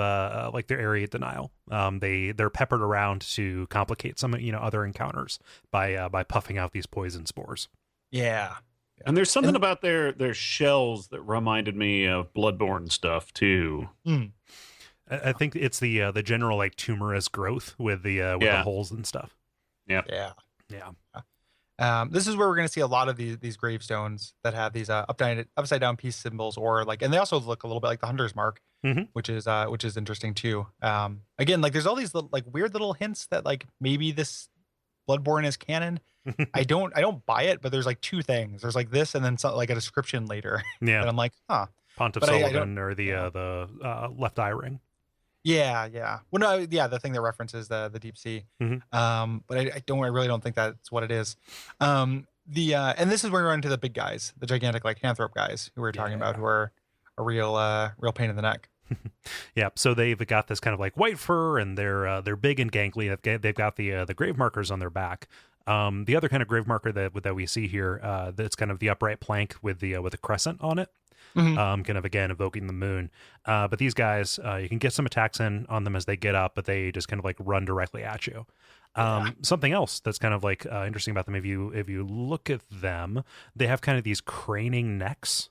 like their area denial. They're peppered around to complicate some other encounters by puffing out these poison spores. Yeah. And there's something about their shells that reminded me of Bloodborne stuff too. I think it's the general like tumorous growth with the holes and stuff. Yeah. This is where we're going to see a lot of these gravestones that have these upside down peace symbols, or like, and they also look a little bit like the Hunter's Mark, which is interesting too. Again, like there's all these like weird little hints that like maybe this Bloodborne is canon. I don't buy it, but there's like 2 things. There's like this, and then like a description later. Yeah, and I'm like, Pontiff Sullivan or the left eye ring. Yeah. Well, no, yeah, the thing that references the deep sea. But I really don't think that's what it is. And this is where we run into the big guys, the gigantic lycanthrope guys who we were talking about, who are a real pain in the neck. Yeah, so they've got this kind of like white fur, and they're big and gangly. They've got the grave markers on their back. The other kind of grave marker that we see here, that's kind of the upright plank with the crescent on it. Kind of again evoking the moon. But these guys, you can get some attacks in on them as they get up, but they just kind of like run directly at you. Something else that's kind of like interesting about them, if you look at them, they have kind of these craning necks.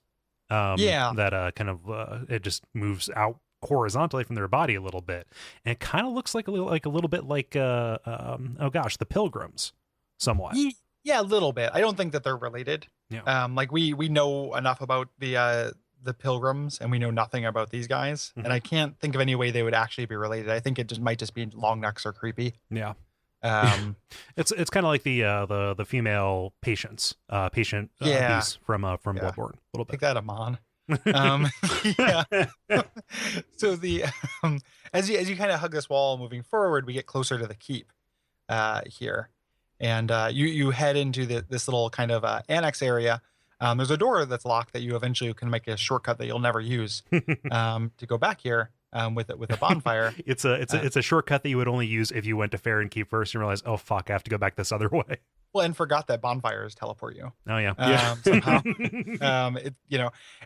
That kind of it just moves out horizontally from their body a little bit, and it kind of looks like a little bit like the Pilgrims, somewhat. Yeah, a little bit. I don't think that they're related. Yeah. Like we know enough about the Pilgrims, and we know nothing about these guys, and I can't think of any way they would actually be related. I think it might just be long necks or creepy. Yeah. It's kind of like the female patients, beasts from Bloodborne a little bit. Take that, Amon. Yeah. So as you kind of hug this wall moving forward, we get closer to the keep here, and you head into this little kind of annex area. There's a door that's locked that you eventually can make a shortcut that you'll never use to go back here. With a bonfire. It's a shortcut that you would only use if you went to Farron Keep first and realized, oh fuck, I have to go back this other way. Well, and forgot that bonfires teleport you. Oh yeah. Somehow.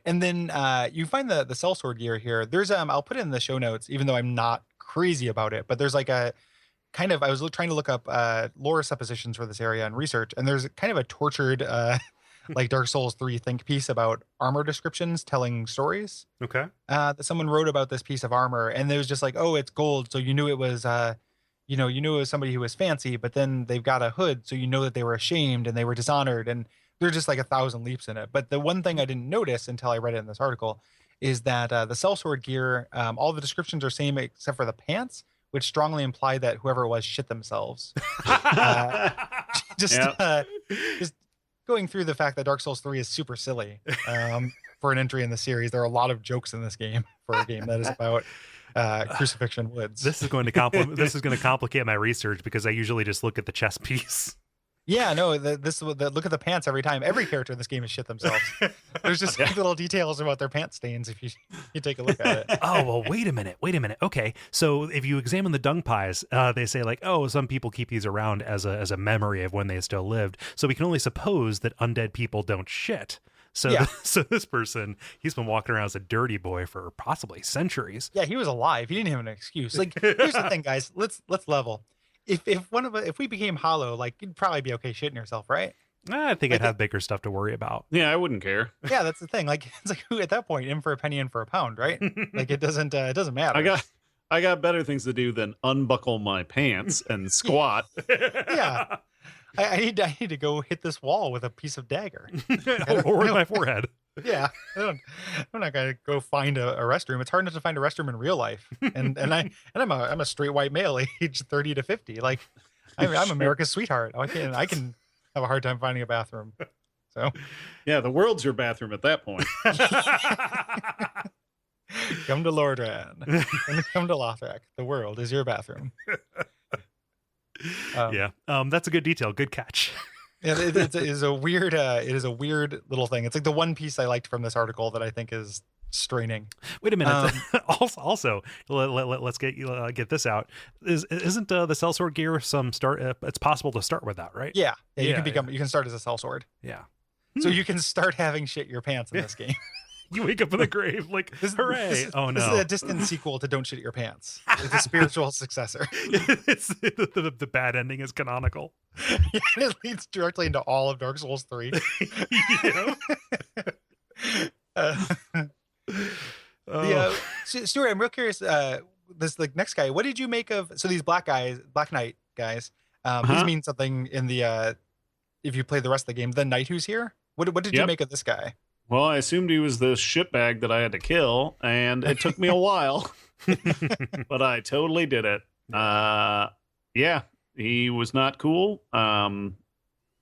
And then you find the sellsword gear here. There's I'll put it in the show notes, even though I'm not crazy about it, but there's like a kind of, I was trying to look up lore suppositions for this area and research, and there's kind of a tortured like Dark Souls 3 think piece about armor descriptions telling stories. Okay. That someone wrote about this piece of armor, and it was just like, oh, it's gold, so you knew it was you knew it was somebody who was fancy, but then they've got a hood, so you know that they were ashamed and they were dishonored, and there's just like 1,000 leaps in it. But the one thing I didn't notice until I read it in this article is that the sellsword gear, all the descriptions are same except for the pants, which strongly imply that whoever it was shit themselves. Just going through the fact that Dark Souls 3 is super silly for an entry in the series. There are a lot of jokes in this game for a game that is about crucifixion woods. This is going to complicate my research because I usually just look at the chess piece. Yeah, no, look at the pants every time. Every character in this game has shit themselves. There's just little details about their pant stains if you take a look at it. Oh, well, wait a minute. Okay, so if you examine the dung pies, they say like, oh, some people keep these around as a memory of when they still lived. So we can only suppose that undead people don't shit. So, so this person, he's been walking around as a dirty boy for possibly centuries. Yeah, he was alive. He didn't have an excuse. Like, here's the thing, guys. Let's level. If we became hollow, like, you'd probably be okay shitting yourself, right? I think I'd have bigger stuff to worry about. Yeah, I wouldn't care. Yeah, that's the thing. Like, it's like, who at that point, in for a penny, in for a pound, right? Like, it doesn't matter. I got better things to do than unbuckle my pants and squat. Yeah. I need to go hit this wall with a piece of dagger. Or with my forehead. Yeah. I'm not gonna go find a restroom. It's hard enough to find a restroom in real life. And I'm a straight white male, age 30 to 50. Like, I'm America's sweetheart. I can have a hard time finding a bathroom. So yeah, the world's your bathroom at that point. Come to Lordran. Come to Lothrak. The world is your bathroom. That's a good detail. Good catch. Yeah, it is a weird little thing. It's like the one piece I liked from this article that I think is straining. Wait a minute. Also, let's get this out. Isn't the sellsword gear some start? It's possible to start with that, right? Yeah. You can start as a sellsword. Yeah. So you can start having shit your pants in this game. You wake up in the grave like, hooray. Oh, no. This is a distant sequel to Don't Shit Your Pants. It's a spiritual successor. The bad ending is canonical. Yeah, it leads directly into all of Dark Souls 3. Stuart, I'm real curious. This next guy, what did you make of? So these Black Knight guys, these mean something in the if you play the rest of the game. The knight who's here. What did you make of this guy? Well, I assumed he was the shitbag that I had to kill, and it took me a while, but I totally did it. Yeah, he was not cool. I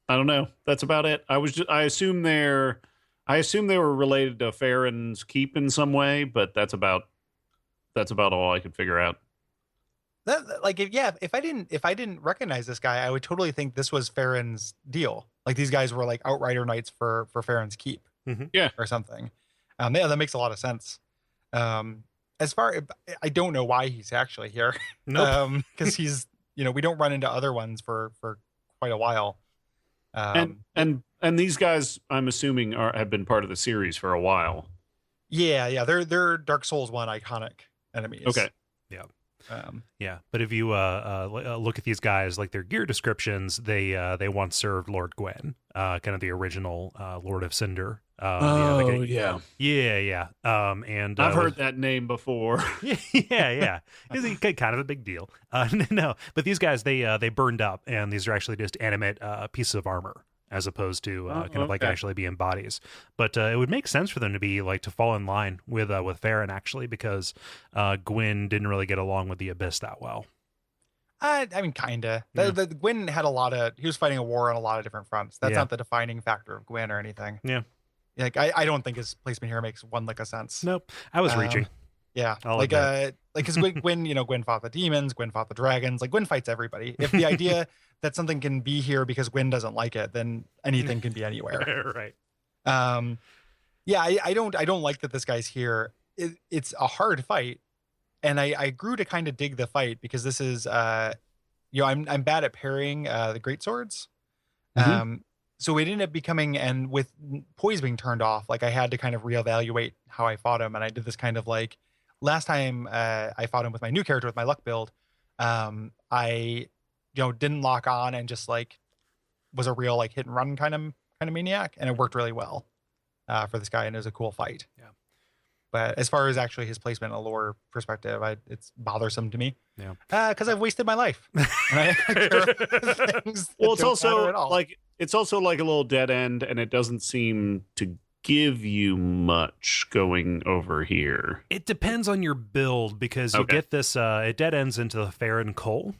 don't know. That's about it. I assume they were related to Farron's Keep in some way, but that's about all I could figure out. If I didn't recognize this guy, I would totally think this was Farron's deal. Like, these guys were like outrider knights for Farron's Keep. Mm-hmm. Yeah, or something. That makes a lot of sense. As far, I don't know why he's actually here. Nope. Because he's, we don't run into other ones for quite a while. And these guys, I'm assuming, have been part of the series for a while. Yeah, they're Dark Souls 1 iconic enemies. Okay. Yeah. Yeah, but if you look at these guys, like their gear descriptions, they once served Lord Gwyn, kind of the original Lord of Cinder. Yeah. And I've heard that name before. yeah. He's kind of a big deal. No, but these guys they burned up, and these are actually just animate pieces of armor, as opposed to kind of like actually being bodies. But it would make sense for them to be like to fall in line with Farron, actually, because Gwyn didn't really get along with the Abyss that well. I mean, kinda. The Gwyn had he was fighting a war on a lot of different fronts. That's not the defining factor of Gwyn or anything. Yeah. Like I don't think his placement here makes one lick of sense. Nope. I was reaching. Yeah. Because Gwyn fought the demons, Gwyn fought the dragons. Like Gwyn fights everybody. If the idea that something can be here because Gwyn doesn't like it, then anything can be anywhere. Right. I don't like that this guy's here. It's a hard fight, and I grew to kind of dig the fight because this is I'm bad at parrying the great swords. So it ended up becoming, and with poise being turned off, like I had to kind of reevaluate how I fought him, and I did this kind of like last time I fought him with my new character with my luck build. I didn't lock on and just like was a real like hit and run kind of maniac, and it worked really well for this guy, and it was a cool fight. Yeah. But as far as actually his placement in a lore perspective, it's bothersome to me. Yeah. Because I've wasted my life. And I care about things Well, it's also like a little dead end, and it doesn't seem to give you much going over here. It depends on your build, because you get this. It dead ends into the Farron Kole,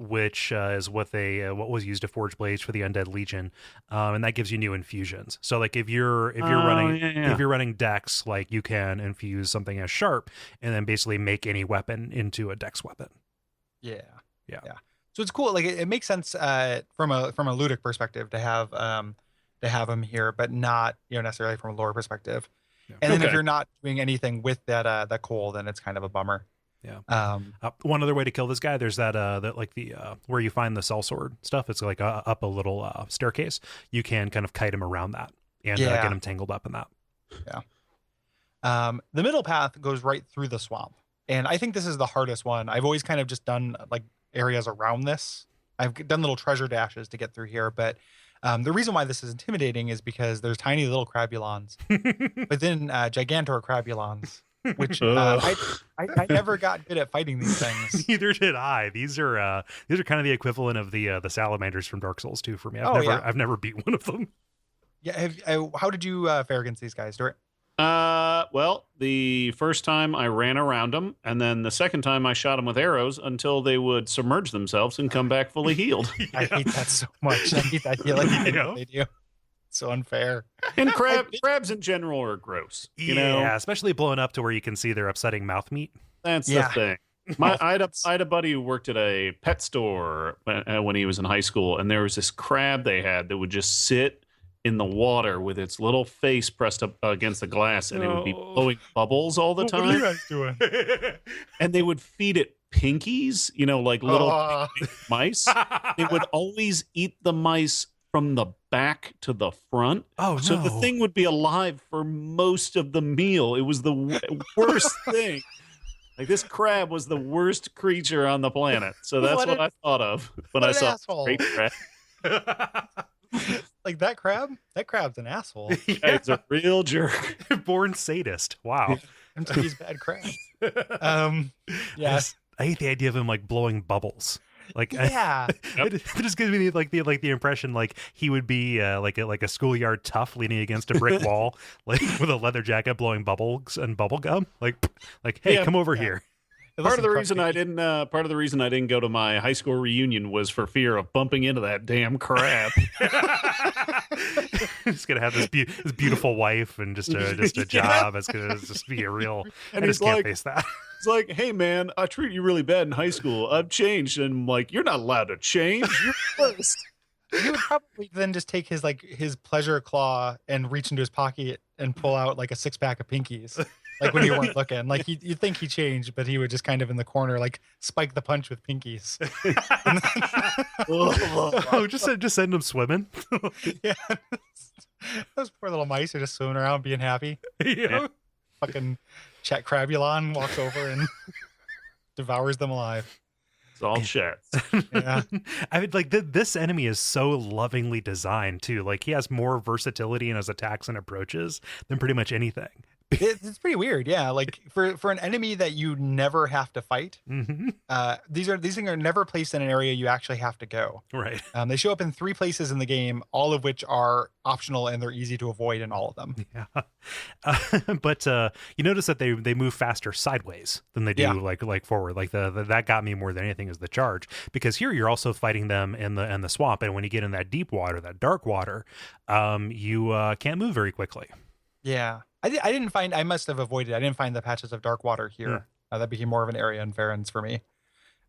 which is what was used to forge blades for the Undead Legion, and that gives you new infusions. So like if you're running Dex, like you can infuse something as sharp, and then basically make any weapon into a Dex weapon. Yeah. So it's cool. Like it makes sense from a ludic perspective to have him here, but not necessarily from a lore perspective. Yeah. And then if you're not doing anything with that Kole, then it's kind of a bummer. Yeah. One other way to kill this guy, there's that where you find the sellsword stuff. It's like up a little staircase. You can kind of kite him around that and get him tangled up in that. Yeah. The middle path goes right through the swamp, and I think this is the hardest one. I've always kind of just done like areas around this. I've done little treasure dashes to get through here, but the reason why this is intimidating is because there's tiny little crabulons, but then gigantor crabulons. Which I never got good at fighting these things. Neither did I. These are kind of the equivalent of the salamanders from Dark Souls 2 for me. I've never beat one of them. Yeah. How did you fare against these guys, Stuart? Well, the first time I ran around them, and then the second time I shot them with arrows until they would submerge themselves and come back fully healed. I hate that so much. I hate that feeling. They do. So unfair. And crabs in general are gross. Yeah, especially blowing up to where you can see their upsetting mouth meat. That's the thing. I had a buddy who worked at a pet store when he was in high school, and there was this crab they had that would just sit in the water with its little face pressed up against the glass, and it would be blowing bubbles all the time. What are you guys doing? And they would feed it pinkies, like little mice. They would always eat the mice from the back to the front. Oh, no. So the thing would be alive for most of the meal. It was the worst thing. Like, this crab was the worst creature on the planet. So that's what I thought of when I saw great crab. Like that crab? That crab's an asshole. Yeah, it's a real jerk. Born sadist. Wow. He's bad crab. Yes. I hate the idea of him like blowing bubbles. Like, it just gives me the impression like he would be like a schoolyard tough leaning against a brick wall, like with a leather jacket, blowing bubbles and bubble gum. Like, hey, come over here. Part of the reason I didn't go to my high school reunion was for fear of bumping into that damn crab. He's gonna have this beautiful wife and just a job. It's gonna just be a real. And I just can't face that. It's like, hey man, I treated you really bad in high school. I've changed, and I'm like, you're not allowed to change. You're first. He would probably then just take his pleasure claw and reach into his pocket and pull out like a 6-pack of pinkies. Like when you weren't looking, like you'd think he changed, but he would just kind of in the corner, like spike the punch with pinkies. Just send him swimming. Yeah, those poor little mice are just swimming around being happy. Yeah. Fucking Chet Crabulon walks over and devours them alive. It's all chats. Yeah. I mean, like this enemy is so lovingly designed too. Like he has more versatility in his attacks and approaches than pretty much anything. It's pretty weird. Yeah. Like for an enemy that you never have to fight, these things are never placed in an area you actually have to go. Right. They show up in 3 places in the game, all of which are optional and they're easy to avoid in all of them. Yeah. But you notice that they move faster sideways than they do like forward. Like that got me more than anything is the charge, because here you're also fighting them in the swamp, and when you get in that deep water, that dark water, you can't move very quickly. Yeah. I didn't find, I must have avoided, I didn't find the patches of dark water here. That became more of an area in Farron's for me.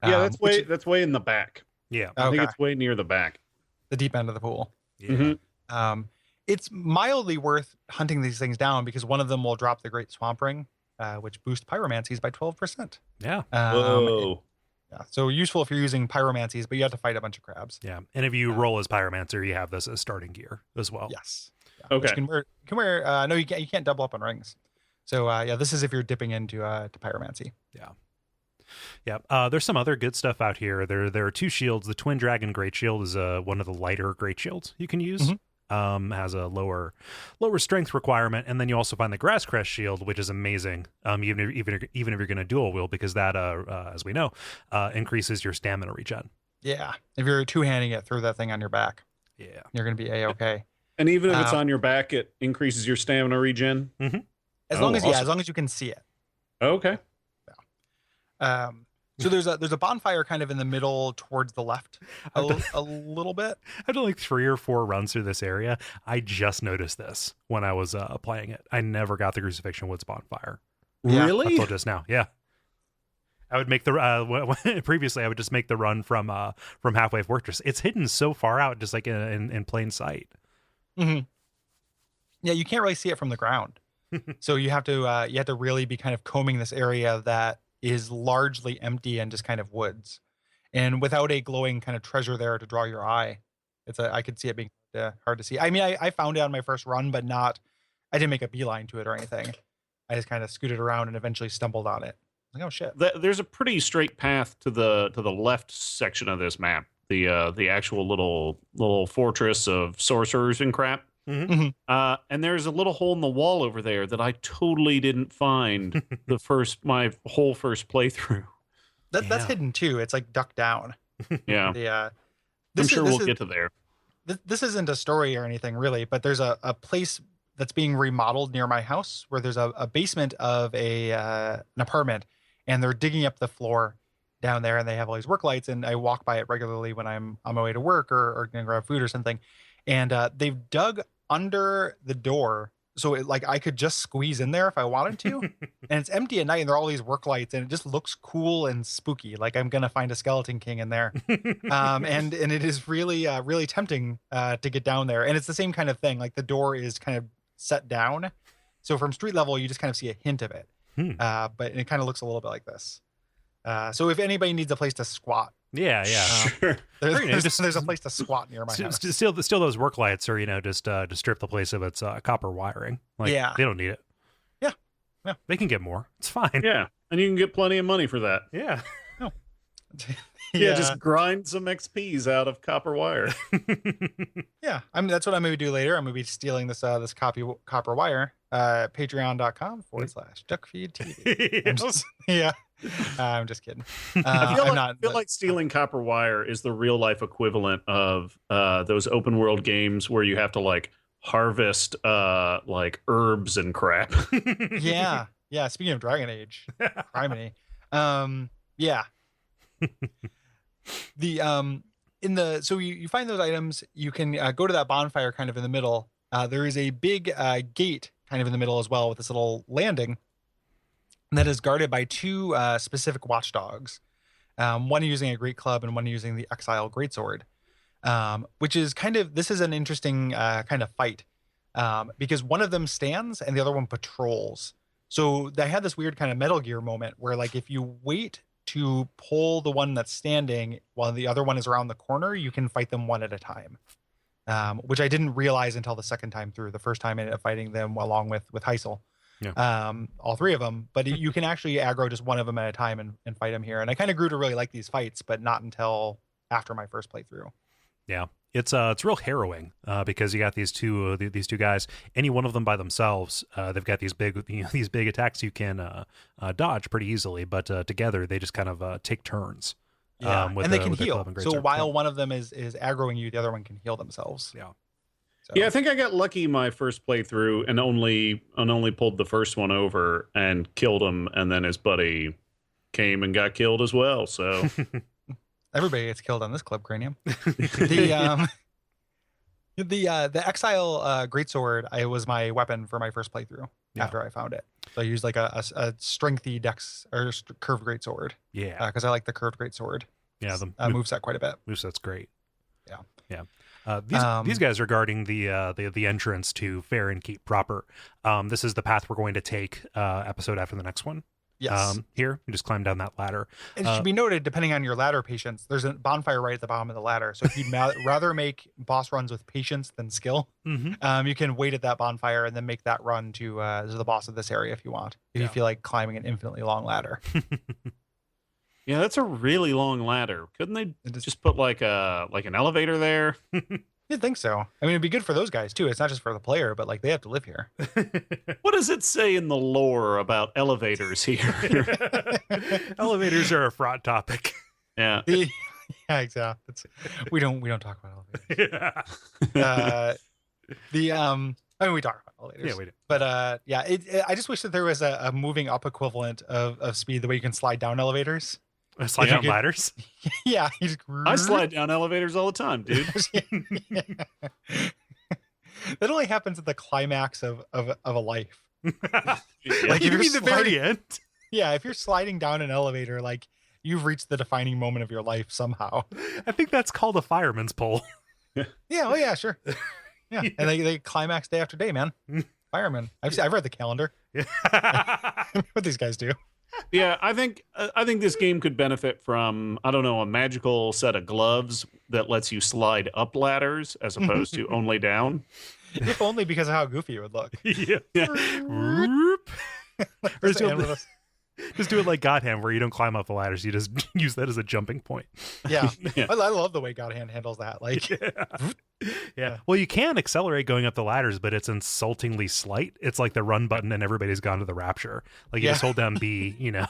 Yeah, that's way in the back. Yeah. I think it's way near the back. The deep end of the pool. Yeah. It's mildly worth hunting these things down because one of them will drop the Great Swamp Ring, which boosts pyromancies by 12%. Yeah. Whoa. Yeah, so useful if you're using pyromancies, but you have to fight a bunch of crabs. Yeah, and if you roll as pyromancer, you have this as starting gear as well. Yes. Yeah, okay. You can wear. No, you can't. You can't double up on rings. So yeah, this is if you're dipping into to pyromancy. Yeah. Yeah. There's some other good stuff out here. There are 2 shields. The Twin Dragon Great Shield is one of the lighter great shields you can use. Has a lower strength requirement, and then you also find the Grass Crest Shield, which is amazing. Even if you're going to dual wield, because that as we know increases your stamina regen. Yeah, if you're 2-handing it, throw that thing on your back. Yeah, you're going to be a-okay. And even if it's on your back, it increases your stamina regen. As long as you can see it. Okay. Yeah. So there's a bonfire kind of in the middle towards the left a little bit. I've done like 3 or 4 runs through this area. I just noticed this when I was playing it. I never got the Crucifixion Woods bonfire. Really? Until just now. Yeah. I would make the previously I would just make the run from Halfway Fortress. It's hidden so far out, just like in plain sight. Yeah, you can't really see it from the ground. So you have to really be kind of combing this area that is largely empty and just kind of woods, and without a glowing kind of treasure there to draw your eye, I could see it being hard to see. I mean, I found it on my first run, but I didn't make a beeline to it or anything. I just kind of scooted around and eventually stumbled on it. Like, oh shit! There's a pretty straight path to the left section of this map. The actual little fortress of sorcerers and crap. And there's a little hole in the wall over there that I totally didn't find my whole first playthrough. That's hidden too. It's like ducked down. Yeah. I'm sure we'll get to there. This isn't a story or anything really, but there's a place that's being remodeled near my house where there's a basement of an apartment, and they're digging up the floor down there, and they have all these work lights, and I walk by it regularly when I'm on my way to work or gonna grab food or something. And they've dug under the door so I could just squeeze in there if I wanted to. And it's empty at night, and there are all these work lights, and it just looks cool and spooky. Like I'm gonna find a Skeleton King in there. And it is really really tempting to get down there. And it's the same kind of thing. Like the door is kind of set down, so from street level you just kind of see a hint of it. But it kind of looks a little bit like this. So if anybody needs a place to squat, sure. There's a place to squat near my house. Still those work lights are just to strip the place of its copper wiring. Like, they don't need it. Yeah, they can get more. It's fine. Yeah, and you can get plenty of money for that. Yeah. Yeah, just grind some XPs out of copper wire. Yeah, that's what I'm going to do later. I'm going to be stealing this copper wire. Patreon.com/Duckfeed.tv. I'm just kidding. I feel like stealing copper wire is the real life equivalent of those open world games where you have to like harvest like herbs and crap. Yeah. Speaking of Dragon Age, criminy. Yeah. So you find those items. You can go to that bonfire kind of in the middle. There is a big gate kind of in the middle as well with this little landing that is guarded by 2 specific watchdogs. One using a great club and one using the Exile Greatsword, which is this is an interesting kind of fight because one of them stands and the other one patrols. So they had this weird kind of Metal Gear moment where like if you wait to pull the one that's standing while the other one is around the corner, you can fight them one at a time, which I didn't realize until the second time through. The first time I ended up fighting them along with Heisel. all three of them. But you can actually aggro just one of them at a time and fight them here. And I kind of grew to really like these fights, but not until after my first playthrough. Yeah. It's real harrowing because you got these two guys. Any one of them by themselves, they've got these big attacks you can dodge pretty easily, but together they just kind of take turns. Yeah, and they can heal. So while yeah. one of them is aggroing you, the other one can heal themselves. Yeah. So. Yeah, I think I got lucky my first playthrough and only pulled the first one over and killed him, and then his buddy came and got killed as well. So. Everybody gets killed on this club, Cranium. The Exile Greatsword was my weapon for my first playthrough after I found it. So I used like a strengthy dex or curved Greatsword. Yeah. Because I like the curved Greatsword. Yeah. The moveset quite a bit. Moveset's great. Yeah. Yeah. These guys are guarding the entrance to Farron Keep proper. This is the path we're going to take episode after the next one. Yes. Here, you just climb down that ladder. It should be noted, depending on your ladder patience, there's a bonfire right at the bottom of the ladder. So if you'd rather make boss runs with patience than skill, you can wait at that bonfire and then make that run to the boss of this area if you want. If you feel like climbing an infinitely long ladder. Yeah, that's a really long ladder. Couldn't they just put like an elevator there? You'd think so. I mean, it'd be good for those guys too. It's not just for the player, but like they have to live here. What does it say in the lore about elevators here? Elevators are a fraught topic. Yeah. Yeah, exactly. We don't talk about elevators. I mean, we talk about elevators. Yeah, we do. But I just wish that there was a moving up equivalent of speed, the way you can slide down elevators. Slide down ladders? Yeah. I slide down elevators all the time, dude. That only happens at the climax of a life. Like you mean the very end? Yeah, if you're sliding down an elevator, like you've reached the defining moment of your life somehow. I think that's called a fireman's pole. Yeah, oh yeah, sure. Yeah, and they climax day after day, man. Firemen. I've read the calendar. What these guys do. Yeah, I think this game could benefit from, I don't know, a magical set of gloves that lets you slide up ladders as opposed to only down. If only because of how goofy it would look. Yeah. Or just do it like God Hand, where you don't climb up the ladders, you just use that as a jumping point. Yeah. I love the way God Hand handles that. Like, yeah. Well, you can accelerate going up the ladders, but it's insultingly slight. It's like the run button and everybody's gone to the rapture. Like you just hold down B, you know.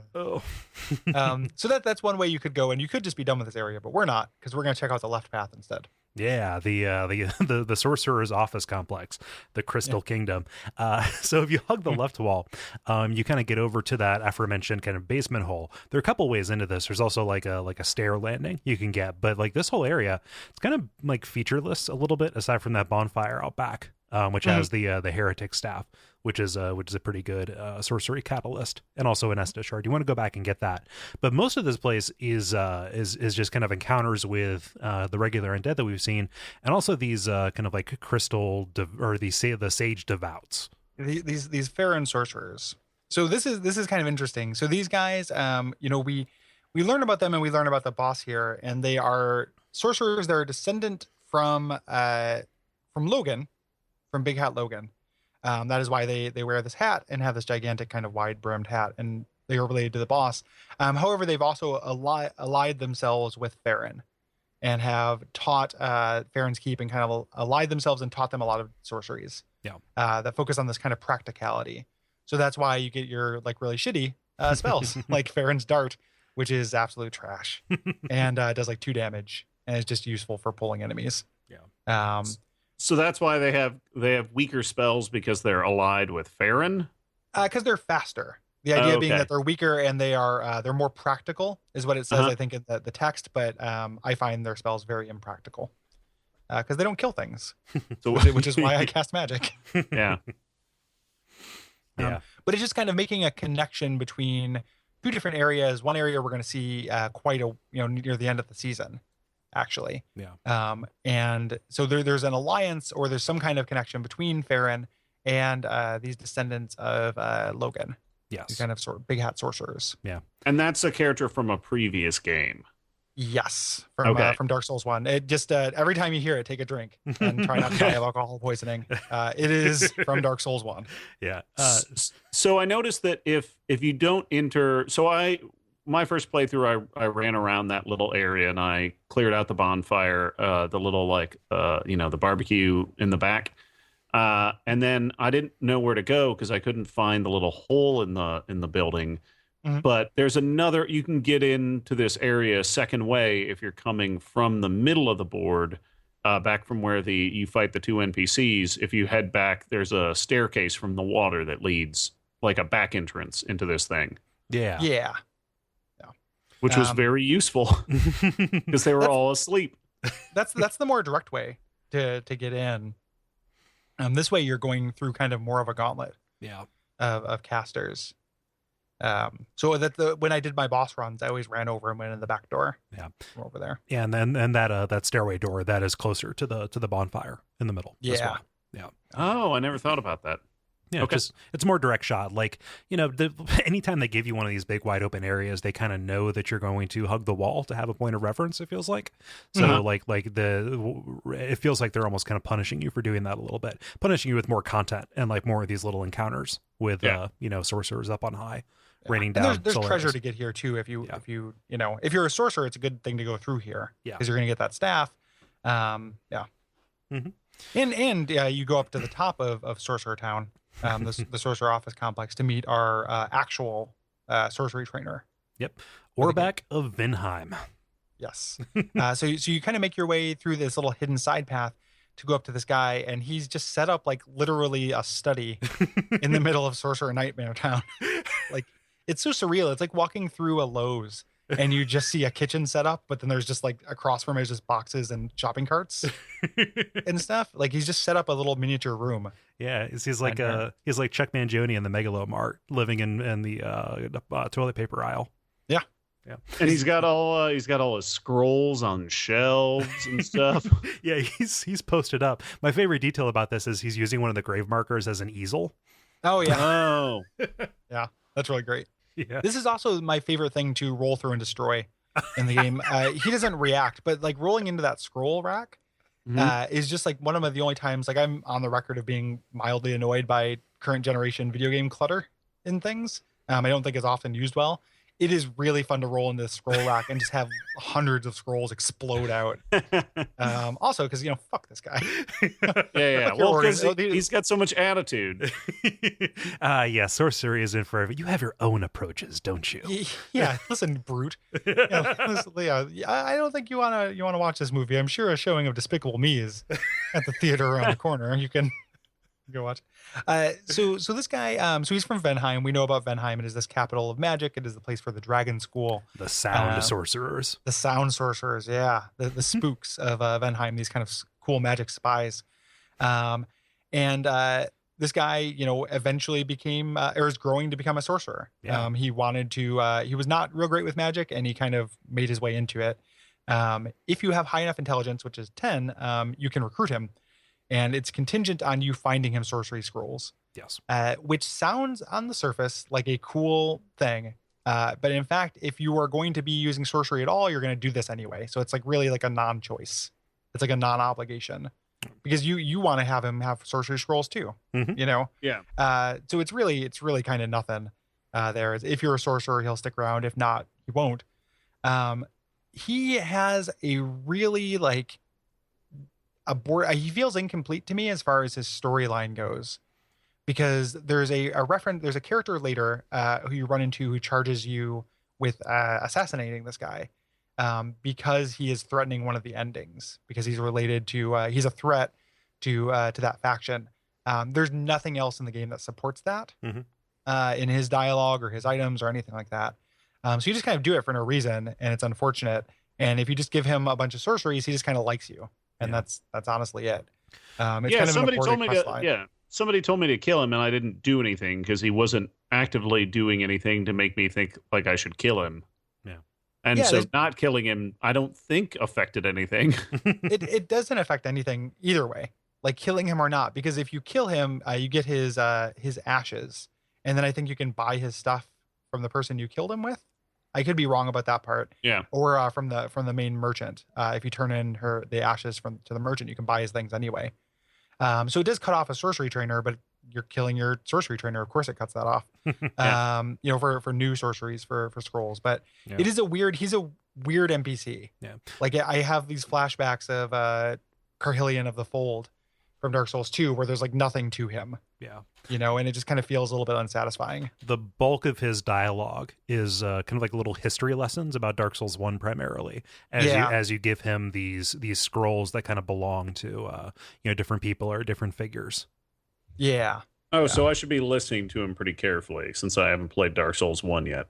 So that's one way you could go, and you could just be done with this area, but we're not, because we're going to check out the left path instead. Yeah, the sorcerer's office complex, the Crystal Kingdom. So if you hug the left wall, you kind of get over to that aforementioned kind of basement hole. There are a couple ways into this. There's also like a stair landing you can get, but like this whole area, it's kind of like featureless a little bit, aside from that bonfire out back, which has the heretic staff, which is a pretty good sorcery catalyst, and also an Estus shard. You want to go back and get that. But most of this place is just kind of encounters with the regular undead that we've seen, and also these kind of like the sage devouts. These Farron sorcerers. So this is kind of interesting. So these guys, we learn about them, and we learn about the boss here, and they are sorcerers. They're a descendant from Logan, from Big Hat Logan. That is why they wear this hat and have this gigantic kind of wide brimmed hat, and they are related to the boss. However, they've also allied themselves with Farron and have taught Farron's Keep, and kind of allied themselves and taught them a lot of sorceries. Yeah. That focus on this kind of practicality. So that's why you get your like really shitty spells like Farron's Dart, which is absolute trash and does like 2 damage and is just useful for pulling enemies. Yeah. So that's why they have weaker spells, because they're allied with Farron? Because they're faster. The idea being that they're weaker and they're more practical is what it says, I think, in the text. But I find their spells very impractical because they don't kill things, which is why I cast magic. Yeah. But it's just kind of making a connection between 2 different areas. One area we're going to see near the end of the season, actually. Yeah. And so there's an alliance, or there's some kind of connection between Farron and these descendants of Logan. Yes. These kind of big hat sorcerers. Yeah. And that's a character from a previous game. Yes, from Dark Souls 1. It just every time you hear it, take a drink and try not to die of alcohol poisoning. It is from Dark Souls 1. Yeah. So I noticed that if you don't enter, my first playthrough, I ran around that little area and I cleared out the bonfire, the little the barbecue in the back, and then I didn't know where to go because I couldn't find the little hole in the building. Mm-hmm. But there's you can get into this area a second way if you're coming from the middle of the board, back from where you fight the two NPCs. If you head back, there's a staircase from the water that leads like a back entrance into this thing. Yeah. Which was very useful because they were all asleep. That's the more direct way to get in. This way you're going through kind of more of a gauntlet. Yeah. Of casters. So that when I did my boss runs, I always ran over and went in the back door. Yeah, from over there. Yeah, and then that stairway door that is closer to the bonfire in the middle. Yeah, as well. Yeah. Oh, I never thought about that. Yeah, okay. Just it's more direct shot. Like, anytime they give you one of these big wide open areas, they kind of know that you're going to hug the wall to have a point of reference. It feels like so. It feels like they're almost kind of punishing you for doing that a little bit, punishing you with more content and like more of these little encounters with sorcerers up on high. Raining down. And there's treasure to get here too. If you're a sorcerer, it's a good thing to go through here. Yeah, because you're going to get that staff. Mm-hmm. And you go up to the top of Sorcerer Town, the Sorcerer Office Complex, to meet our actual sorcery trainer. Yep, Orbeck of Vinheim. Yes. So you kind of make your way through this little hidden side path to go up to this guy, and he's just set up like literally a study in the middle of Sorcerer Nightmare Town. Like, it's so surreal. It's like walking through a Lowe's and you just see a kitchen set up, but then there's just like across from it is just boxes and shopping carts and stuff. Like, he's just set up a little miniature room. Yeah, he's like Chuck Mangione in the Megalomart, living in the toilet paper aisle. Yeah. Yeah, and he's got all his scrolls on shelves and stuff. Yeah, he's posted up. My favorite detail about this is he's using one of the grave markers as an easel. Oh yeah. Oh, yeah, that's really great. Yeah. This is also my favorite thing to roll through and destroy in the game. He doesn't react, but like rolling into that scroll rack is just like one of the only times, like, I'm on the record of being mildly annoyed by current generation video game clutter in things. I don't think it's often used well. It is really fun to roll into the scroll rack and just have hundreds of scrolls explode out. Also, because, fuck this guy. Yeah. Well, because he's got so much attitude. Yeah, sorcery isn't for everyone. You have your own approaches, don't you? Yeah, listen, brute. I don't think you wanna watch this movie. I'm sure a showing of Despicable Me is at the theater around the corner. You can go watch. So this guy, so he's from Venheim. We know about Venheim. It is this capital of magic. It is the place for the dragon school. The sound sorcerers. The sound sorcerers, yeah. The spooks of Venheim, these kind of cool magic spies. And this guy, eventually became, or is growing to become a sorcerer. Yeah. He wanted to, he was not real great with magic, and he kind of made his way into it. If you have high enough intelligence, which is 10, you can recruit him. And it's contingent on you finding him sorcery scrolls. Yes. Which sounds on the surface like a cool thing. But in fact, if you are going to be using sorcery at all, you're going to do this anyway. So it's like really like a non-choice. It's like a non-obligation. Because you want to have him have sorcery scrolls too. Mm-hmm. Yeah. So it's really kind of nothing there. If you're a sorcerer, he'll stick around. If not, he won't. He has a really like... he feels incomplete to me as far as his storyline goes, because there's a reference. There's a character later who you run into who charges you with assassinating this guy because he is threatening one of the endings, because he's related to he's a threat to that faction. There's nothing else in the game that supports that in his dialogue or his items or anything like that. So you just kind of do it for no reason, and it's unfortunate. And if you just give him a bunch of sorceries, he just kind of likes you. And that's honestly it. It's kind of somebody told me to kill him, and I didn't do anything because he wasn't actively doing anything to make me think like I should kill him. Yeah. And so not killing him, I don't think affected anything. It doesn't affect anything either way, like killing him or not, because if you kill him, you get his ashes, and then I think you can buy his stuff from the person you killed him with. I could be wrong about that part. Yeah. Or from the main merchant. If you turn in the ashes to the merchant, you can buy his things anyway. So it does cut off a sorcery trainer, but you're killing your sorcery trainer. Of course, it cuts that off. For new sorceries for scrolls. But it is he's a weird NPC. Yeah. Like I have these flashbacks of Carhillion of the Fold from Dark Souls 2, where there's like nothing to him. Yeah. And it just kind of feels a little bit unsatisfying. The bulk of his dialogue is kind of like little history lessons about Dark Souls 1 primarily, as you give him these scrolls that kind of belong to different people or different figures. Yeah. Oh, so I should be listening to him pretty carefully since I haven't played Dark Souls 1 yet.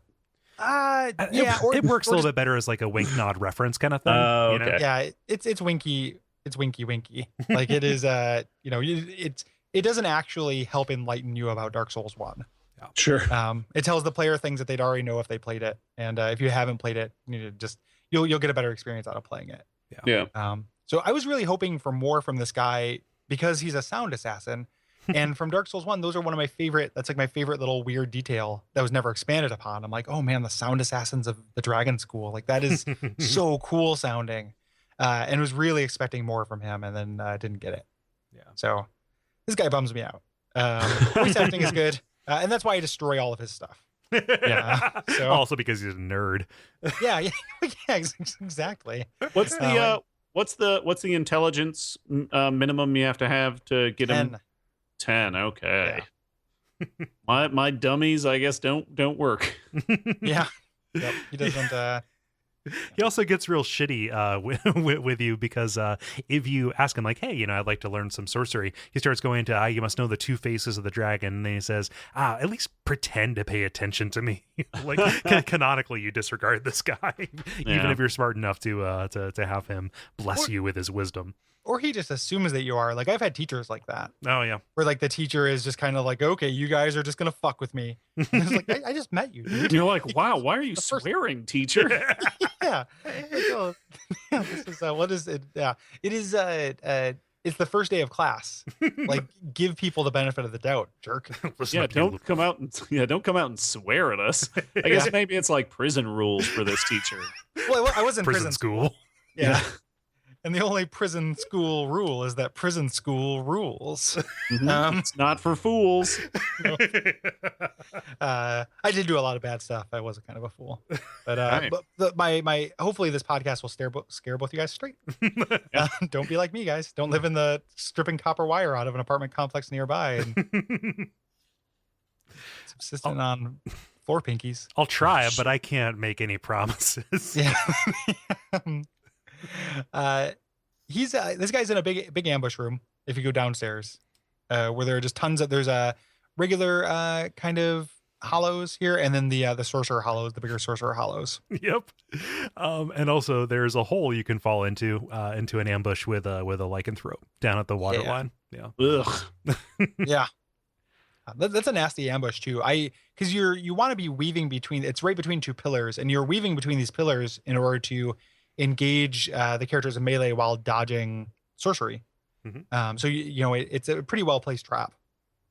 It works a little bit better as like a wink nod reference kind of thing. Okay. Yeah, it's winky. It's winky. Like it is. It doesn't actually help enlighten you about Dark Souls 1. Yeah. Sure. It tells the player things that they'd already know if they played it, and if you haven't played it, you need to you'll get a better experience out of playing it. Yeah. So I was really hoping for more from this guy because he's a sound assassin. And from Dark Souls 1, those are one of my favorite. That's like my favorite little weird detail that was never expanded upon. I'm like, oh man, the sound assassins of the Dragon School. Like that is so cool sounding. And was really expecting more from him, and then didn't get it. Yeah. So this guy bums me out. Voice acting is good, and that's why I destroy all of his stuff. Yeah. So Also because he's a nerd. yeah, exactly. What's the intelligence minimum you have to to get 10. him? 10. Okay. Yeah. my dummies, I guess, don't work. Yeah. Yep. He doesn't. He also gets real shitty with you because if you ask him like, hey, I'd like to learn some sorcery, he starts going into, you must know the two faces of the dragon, and then he says, at least pretend to pay attention to me. Like canonically, you disregard this guy, even if you're smart enough to have him bless you with his wisdom. Or he just assumes that you are. Like I've had teachers like that. Oh yeah. Where like the teacher is just kind of like, okay, you guys are just gonna fuck with me. And it's like I just met you, dude. You're like, wow, why are you swearing, teacher? Yeah. This is what is it? Yeah. It is it's the first day of class. Like give people the benefit of the doubt, jerk. Don't come out and swear at us. I guess maybe it's like prison rules for this teacher. Well, I was in prison school. Yeah. And the only prison school rule is that prison school rules. It's not for fools. I did do a lot of bad stuff. I was kind of a fool, but right. but my hopefully this podcast will scare both you guys straight. Don't be like me, guys. Don't live in the stripping copper wire out of an apartment complex nearby and subsisting on floor pinkies. I'll try, but I can't make any promises. Yeah. This guy's in a big ambush room if you go downstairs, where there are just tons of, there's a regular kind of hollows here, and then the sorcerer hollows, the bigger sorcerer hollows. Yep. And also there's a hole you can fall into an ambush with a lycanthrope down at the water line. Yeah. Ugh. Yeah. That's a nasty ambush too. Because you want to be weaving between, it's right between two pillars, and you're weaving between these pillars in order to engage the characters in melee while dodging sorcery. Mm-hmm. So it's a pretty well placed trap,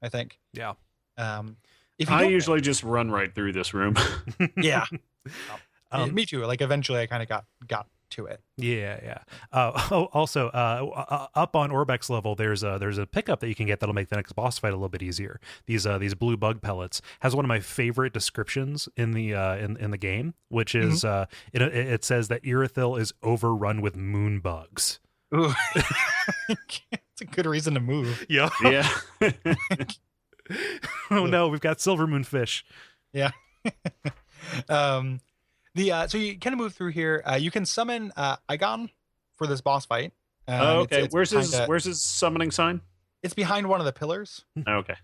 I think. Yeah. I usually just run right through this room. Yeah. Me too. Like eventually I kind of got to it. Yeah. Also, up on Orbek's level, there's a pickup that you can get that'll make the next boss fight a little bit easier. These blue bug pellets has one of my favorite descriptions in the in the game, which is it says that Irithyll is overrun with moon bugs. Ooh. It's a good reason to move. Yeah. Oh no, we've got silver moon fish. Yeah. So you kind of move through here. You can summon Igon for this boss fight. Okay. Where's his summoning sign? It's behind one of the pillars. Okay.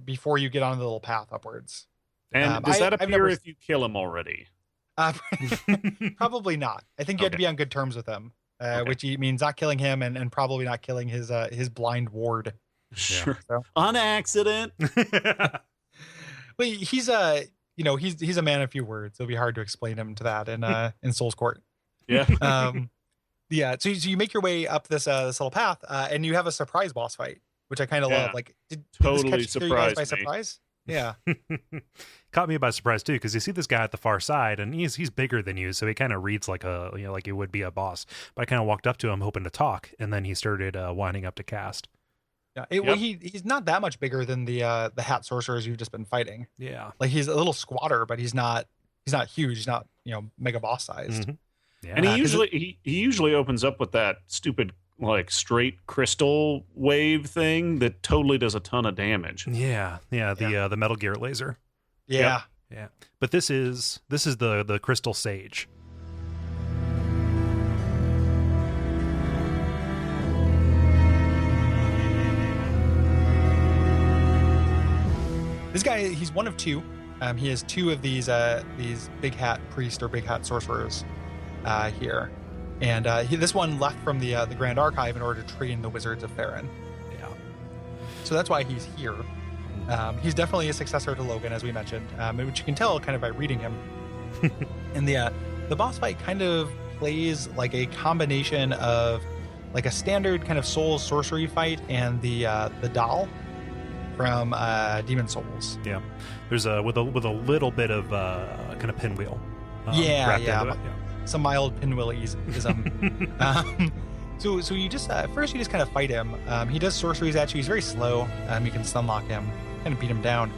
Before you get on the little path upwards. And does that appear if you kill him already? Probably not. I think you have to be on good terms with him, which means not killing him and probably not killing his blind ward. Sure. So. On accident. Well, he's a man of few words. It'll be hard to explain him to that in Soul's Court. Yeah. So you make your way up this little path, and you have a surprise boss fight, which I kind of love. Like, did totally this catch you guys by surprised me. surprise? Yeah. Caught me by surprise too, because you see this guy at the far side, and he's bigger than you, so he kind of reads like like he would be a boss. But I kind of walked up to him hoping to talk, and then he started winding up to cast. Yeah, well, he's not that much bigger than the hat sorcerers you've just been fighting. Yeah, like he's a little squatter, but he's not huge. He's not mega boss sized. Mm-hmm. Yeah. And he usually opens up with that stupid like straight crystal wave thing that totally does a ton of damage. Yeah. The Metal Gear laser. Yeah. Yeah. But this is the Crystal Sage. This guy, he's one of two. He has two of these big hat priest or big hat sorcerers here, and this one left from the Grand Archive in order to train the wizards of Theron. Yeah. So that's why he's here. He's definitely a successor to Logan, as we mentioned, which you can tell kind of by reading him. And the boss fight kind of plays like a combination of like a standard kind of Souls sorcery fight and the doll from Demon Souls. Yeah, there's with a little bit of kind of pinwheel. Some mild pinwheelism. So you just first you just kind of fight him. He does sorceries at you. He's very slow. You can stunlock him, kind of beat him down,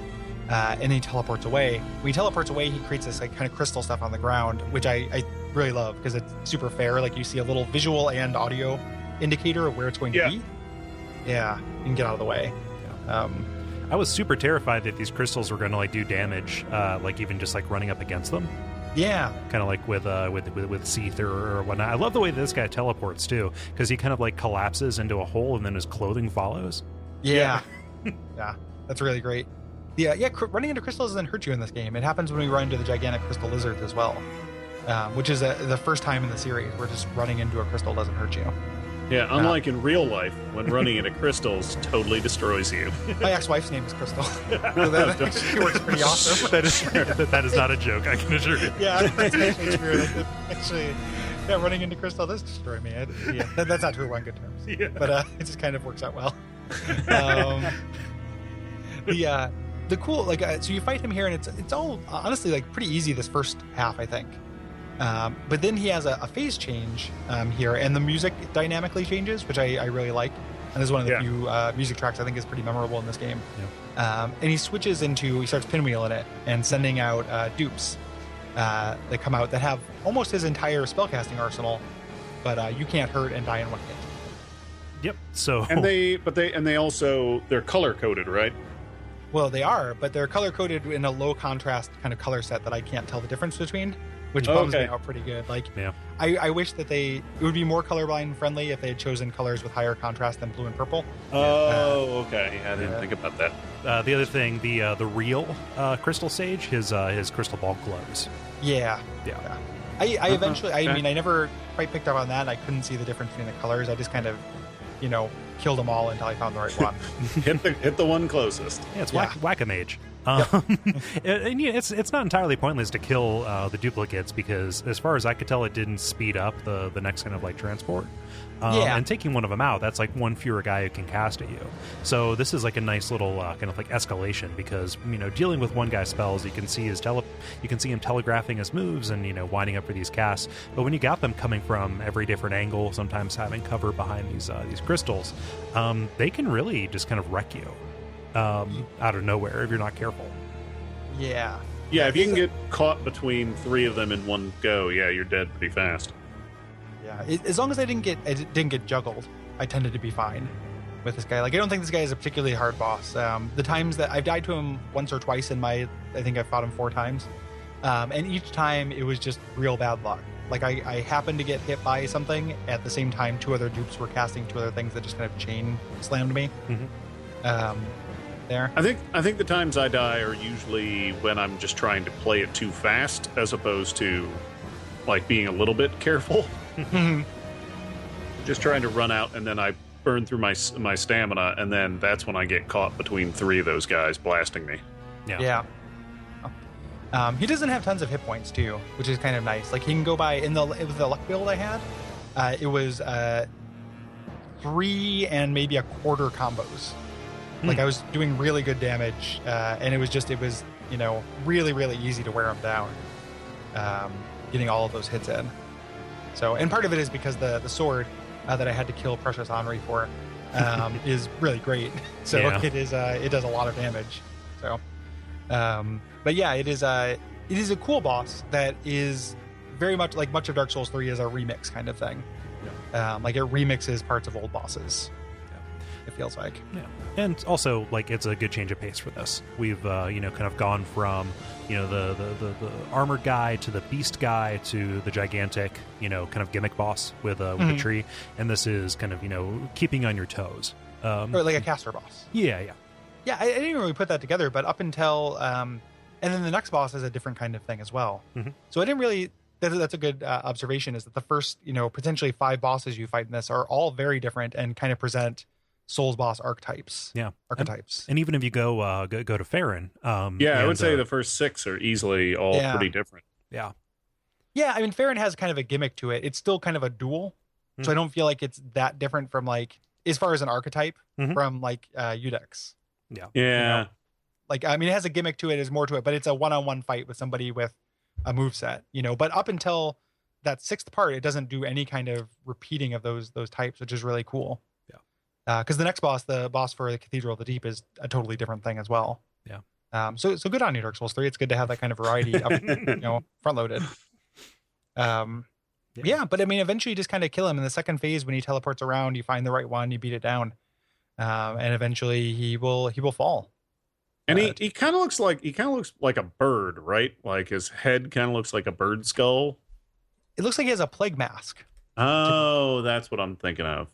and then he teleports away. When he teleports away, he creates this like kind of crystal stuff on the ground, which I really love because it's super fair. Like you see a little visual and audio indicator of where it's going to be. Yeah, you can get out of the way. I was super terrified that these crystals were going to like do damage, like even just like running up against them. Yeah, kind of like with Seath or whatnot. I love the way this guy teleports too, because he kind of like collapses into a hole and then his clothing follows. Yeah, yeah, that's really great. Running into crystals doesn't hurt you in this game. It happens when we run into the gigantic crystal lizards as well, which is the first time in the series where just running into a crystal doesn't hurt you. Yeah, unlike in real life, when running into crystals totally destroys you. My ex-wife's name is Crystal. So that actually works pretty awesome. That is not a joke, I can assure you. Yeah, that's actually true. Actually, running into Crystal does destroy me. That's not true on good terms. Yeah. But it just kind of works out well. The cool, so you fight him here, and it's all, honestly, like, pretty easy this first half, I think. But then he has a phase change here, and the music dynamically changes, which I really like. And this is one of the few music tracks I think is pretty memorable in this game. Yeah. And he starts pinwheeling it and sending out dupes that come out that have almost his entire spellcasting arsenal, but you can't hurt and die in one hit. Yep. So they're color coded, right? Well, they are, but they're color coded in a low contrast kind of color set that I can't tell the difference between. Which bums me out pretty good. I wish that it would be more colorblind friendly if they had chosen colors with higher contrast than blue and purple. Okay. I didn't think about that. The other thing, the real Crystal Sage, his crystal ball glows. Yeah. I eventually, I mean, I never quite picked up on that. I couldn't see the difference between the colors. I just kind of, killed them all until I found the right one. hit the one closest. Yeah, it's Whack-A-Mage. It's not entirely pointless to kill the duplicates, because as far as I could tell, it didn't speed up the next kind of like transport. And taking one of them out, that's like one fewer guy who can cast at you. So this is like a nice little kind of like escalation, because dealing with one guy's spells, you can see him telegraphing his moves and winding up for these casts. But when you got them coming from every different angle, sometimes having cover behind these crystals, they can really just kind of wreck you out of nowhere if you're not careful. Yeah, if you can get caught between three of them in one go, you're dead pretty fast. Yeah, as long as I didn't get juggled, I tended to be fine with this guy. Like, I don't think this guy is a particularly hard boss. The times that I've died to him once or twice I think I've fought him 4 times, and each time it was just real bad luck. Like, I happened to get hit by something at the same time 2 other dupes were casting 2 other things that just kind of chain slammed me. Mm-hmm. There. I think the times I die are usually when I'm just trying to play it too fast, as opposed to like being a little bit careful. Just trying to run out, and then I burn through my stamina, and then that's when I get caught between 3 of those guys blasting me. Yeah. He doesn't have tons of hit points too, which is kind of nice. Like, he can go by it was the luck build I had. It was 3 and maybe a quarter combos. Like I was doing really good damage, and it was really, really easy to wear him down, getting all of those hits in. So, and part of it is because the sword that I had to kill Precious Henri for is really great. So it does a lot of damage. So, but yeah, it is a cool boss that is very much like much of Dark Souls 3 is a remix kind of thing. Like it remixes parts of old bosses. It feels like. Yeah. And also, like, it's a good change of pace for this. We've, kind of gone from, the armored guy to the beast guy to the gigantic, kind of gimmick boss with a tree. And this is kind of, keeping on your toes. Or like a caster boss. Yeah. Yeah, I didn't really put that together, but up until... and then the next boss is a different kind of thing as well. Mm-hmm. So I didn't really... That's a good observation, is that the first, potentially 5 bosses you fight in this are all very different and kind of present Souls boss archetypes. And even if you go to Farron, I would say the first 6 are easily all pretty different. Yeah, I mean, Farron has kind of a gimmick to it. It's still kind of a duel, so I don't feel like it's that different from, like, as far as an archetype from like Udex. Yeah. Like, I mean, it has a gimmick to it, there's more to it, but it's a one-on-one fight with somebody with a moveset, But up until that 6th part, it doesn't do any kind of repeating of those types, which is really cool. Because the next boss, the boss for the Cathedral of the Deep, is a totally different thing as well. Yeah. So good on you, Dark Souls 3. It's good to have that kind of variety, front loaded. But I mean, eventually you just kind of kill him in the second phase. When he teleports around, you find the right one, you beat it down, and eventually he will fall. And he kind of looks like a bird, right? Like his head kind of looks like a bird skull. It looks like he has a plague mask. Oh, that's what I'm thinking of.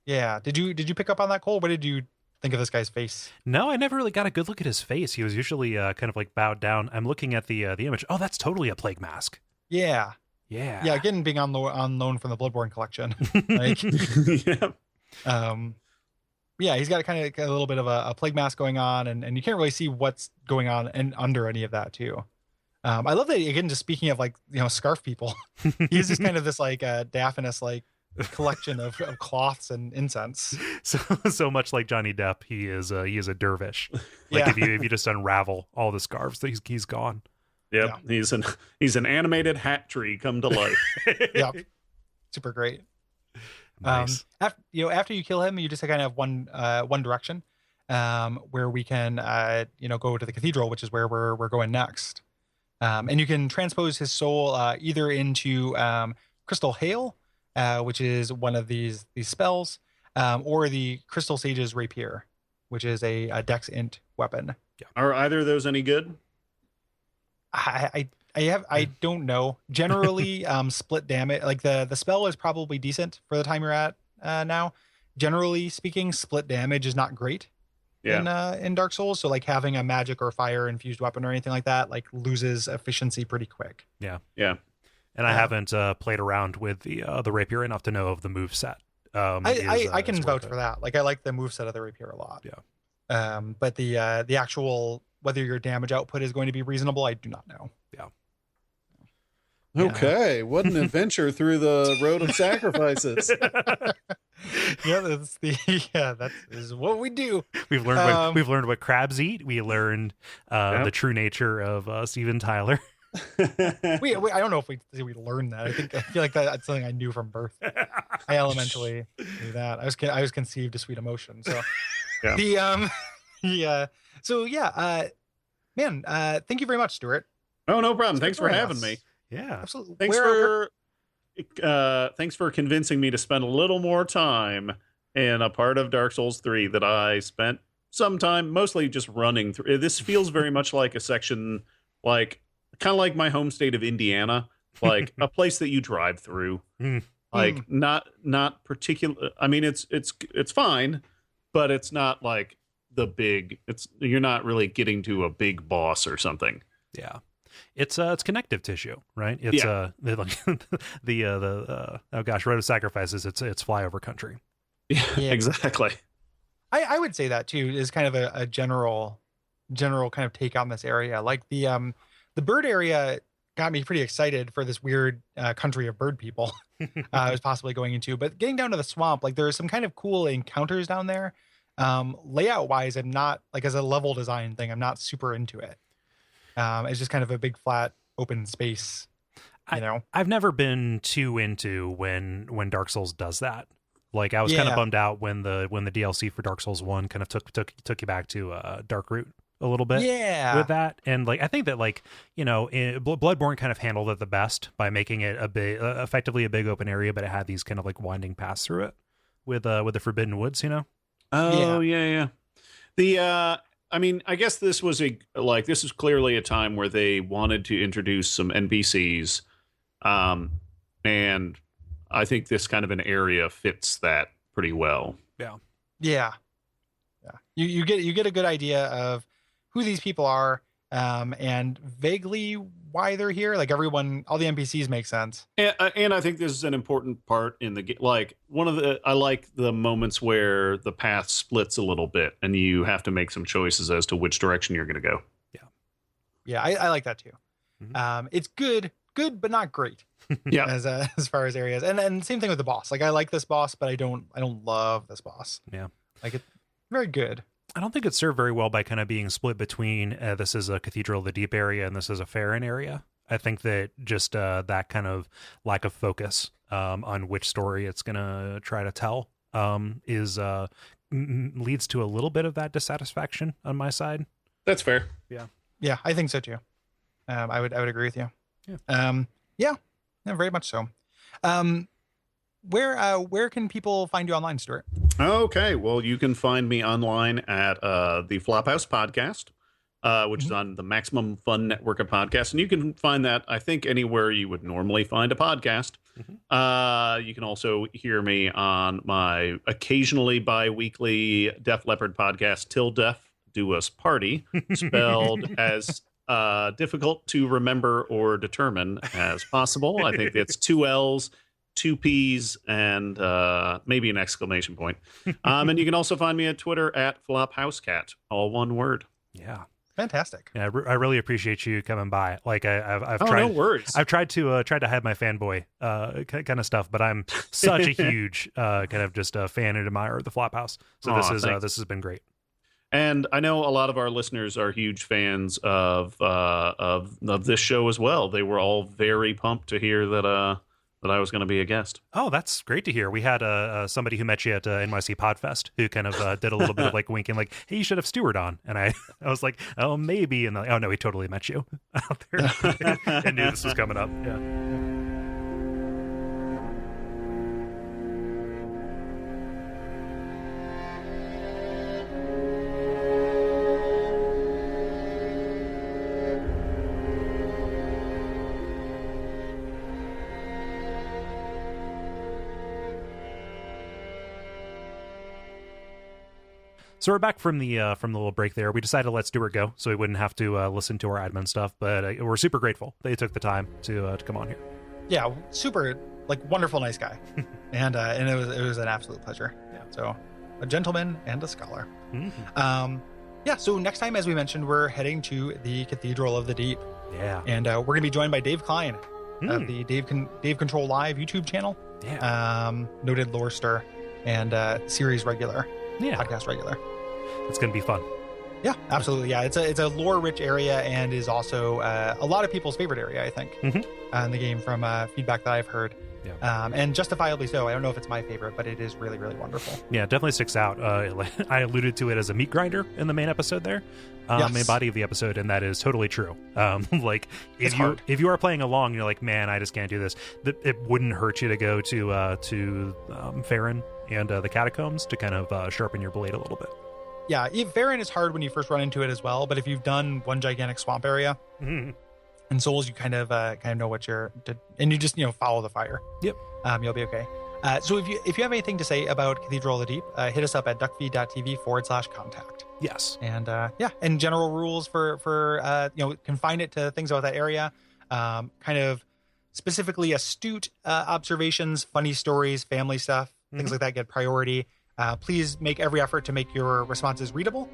Yeah. Did you pick up on that, Cole? What did you think of this guy's face? No, I never really got a good look at his face. He was usually kind of like bowed down. I'm looking at the image. Oh, that's totally a plague mask. Yeah. Again, being on loan from the Bloodborne collection. Like, he's got kind of a little bit of a plague mask going on, and you can't really see what's going on and under any of that too. I love that, again, just speaking of, like, scarf people, he's just kind of this like diaphanous like collection of cloths and incense. So much like Johnny Depp, he is a dervish. Like if you just unravel all the scarves, he's gone. Yep, yeah. He's an animated hat tree come to life. Yep, super great. Nice. After you kill him, you just kind of have one direction, where we can go to the cathedral, which is where we're going next. And you can transpose his soul either into Crystal Hail, which is one of these spells, or the Crystal Sage's Rapier, which is a Dex Int weapon. Yeah. Are either of those any good? I don't know. Generally, split damage, like the spell is probably decent for the time you're at now. Generally speaking, split damage is not great in Dark Souls. So like having a magic or fire infused weapon or anything like that like loses efficiency pretty quick. Yeah. And I haven't played around with the rapier enough to know of the move set. I can vouch for that. Like I like the move set of the rapier a lot. Yeah. But the actual whether your damage output is going to be reasonable, I do not know. Yeah. Okay, what an adventure through the road of sacrifices. That is what we do. We've learned what crabs eat. We learned the true nature of Steven Tyler. I don't know if we learned that. I feel like that's something I knew from birth. I elementally knew that. I was conceived of sweet emotion. So man, thank you very much, Stuart. Oh, no problem. Thanks for having me. Yeah, absolutely. Thanks for convincing me to spend a little more time in a part of Dark Souls 3 that I spent some time mostly just running through. This feels very much like a section, like kind of like my home state of Indiana, like a place that you drive through. Like not particular. I mean, it's fine, but it's not like the big. You're not really getting to a big boss or something. Yeah. It's connective tissue, right? It's oh gosh, Road of Sacrifices. It's flyover country. Yeah, exactly. I would say that too is kind of a general kind of take on this area. Like the bird area got me pretty excited for this weird country of bird people I was possibly going into. But getting down to the swamp, like there are some kind of cool encounters down there Layout wise, I'm not like, as a level design thing, I'm not super into it. It's just kind of a big flat open space. I've never been too into when Dark Souls does that. Like, I was kind of bummed out when the DLC for Dark Souls 1 kind of took you back to Dark Root a little bit with that. And like, I think that, like, Bloodborne kind of handled it the best by making it effectively a big open area, but it had these kind of like winding paths through it with the Forbidden Woods, Oh yeah. I mean, I guess this was clearly a time where they wanted to introduce some NPCs, and I think this kind of an area fits that pretty well. Yeah. You get a good idea of who these people are, and vaguely why they're here. Like, all the NPCs make sense. And I think this is an important part in the game. Like, I like the moments where the path splits a little bit and you have to make some choices as to which direction you're going to go. Yeah, I like that too. Mm-hmm. It's good, but not great. Yeah. As far as areas, and same thing with the boss. Like, I like this boss, but I don't love this boss. Yeah, like, it's very good. I don't think it's served very well by kind of being split between this is a Cathedral of the Deep area and this is a Farron area. I think that just that kind of lack of focus on which story it's going to try to tell leads to a little bit of that dissatisfaction on my side. That's fair. Yeah, I think so too. I would agree with you. Yeah, very much so. Where can people find you online, Stuart? Okay, well, you can find me online at the Flophouse Podcast, which is on the Maximum Fun Network of podcasts, and you can find that, I think, anywhere you would normally find a podcast. You can also hear me on my occasionally bi-weekly Def Leppard podcast, Till Death Do Us Party, spelled as difficult to remember or determine as possible. I think it's 2 L's, 2 P's, and maybe an exclamation point. And you can also find me at Twitter at FlopHouseCat, all one word. Yeah. Fantastic. Yeah, I really appreciate you coming by. Like, I've tried. No worries. I've tried to hide my fanboy kind of stuff, but I'm such a huge kind of just a fan and admirer of the Flophouse. So this has been great. And I know a lot of our listeners are huge fans of this show as well. They were all very pumped to hear that I was going to be a guest. Oh, that's great to hear. We had somebody who met you at NYC Podfest who kind of did a little bit of like winking, like, hey, you should have Stuart on. And I was like, oh, maybe. And like, oh, no, he totally met you out there and knew this was coming up. Yeah. So we're back from the little break there. We decided to let Stuart go so he wouldn't have to listen to our admin stuff, but we're super grateful that he took the time to come on here. Yeah, super, like, wonderful, nice guy. and it was an absolute pleasure. Yeah. So a gentleman and a scholar. Mm-hmm. So next time, as we mentioned, we're heading to the Cathedral of the Deep. Yeah. And we're going to be joined by Dave Klein of the Dave Control Live YouTube channel. Yeah. Noted lore stir and series regular. Yeah. Podcast regular. It's going to be fun. Yeah, absolutely. Yeah, it's a lore-rich area and is also a lot of people's favorite area, I think, in the game from feedback that I've heard. Yeah. And justifiably so. I don't know if it's my favorite, but it is really, really wonderful. Yeah, it definitely sticks out. I alluded to it as a meat grinder in the main episode there, main body of the episode, and that is totally true. Like, if you are playing along, you're like, man, I just can't do this. It wouldn't hurt you to go to Farron and the catacombs to kind of sharpen your blade a little bit. Yeah, Farron is hard when you first run into it as well, but if you've done one gigantic swamp area in Souls, you kind of know what and you just follow the fire. Yep, you'll be okay. So if you have anything to say about Cathedral of the Deep, hit us up at Duckfeed.tv/contact. Yes, and and general rules for confine it to things about that area, kind of specifically astute observations, funny stories, family stuff, things like that get priority. Please make every effort to make your responses readable.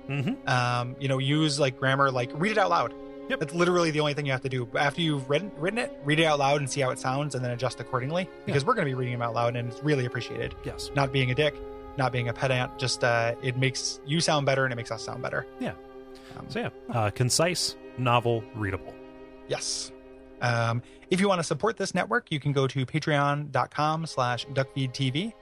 Use like grammar, like read it out loud. Yep. That's literally the only thing you have to do. After you've written it, read it out loud and see how it sounds and then adjust accordingly, because we're going to be reading them out loud and it's really appreciated. Yes. Not being a dick. not being a pedant. Just it makes you sound better and it makes us sound better. Yeah. Concise, novel, readable. Yes. If you want to support this network, you can go to patreon.com/Duckfeed.tv.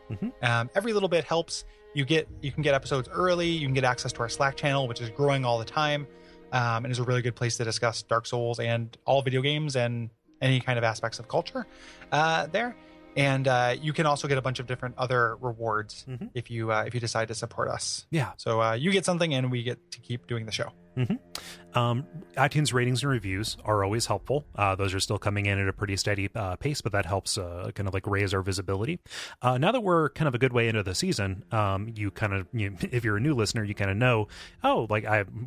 Every little bit helps. You can get episodes early. You can get access to our Slack channel, which is growing all the time, and is a really good place to discuss Dark Souls and all video games and any kind of aspects of culture there. And you can also get a bunch of different other rewards if you decide to support us. Yeah. So you get something, and we get to keep doing the show. iTunes ratings and reviews are always helpful. Those are still coming in at a pretty steady pace, but that helps kind of like raise our visibility. Now that we're kind of a good way into the season, if you're a new listener, you kind of know,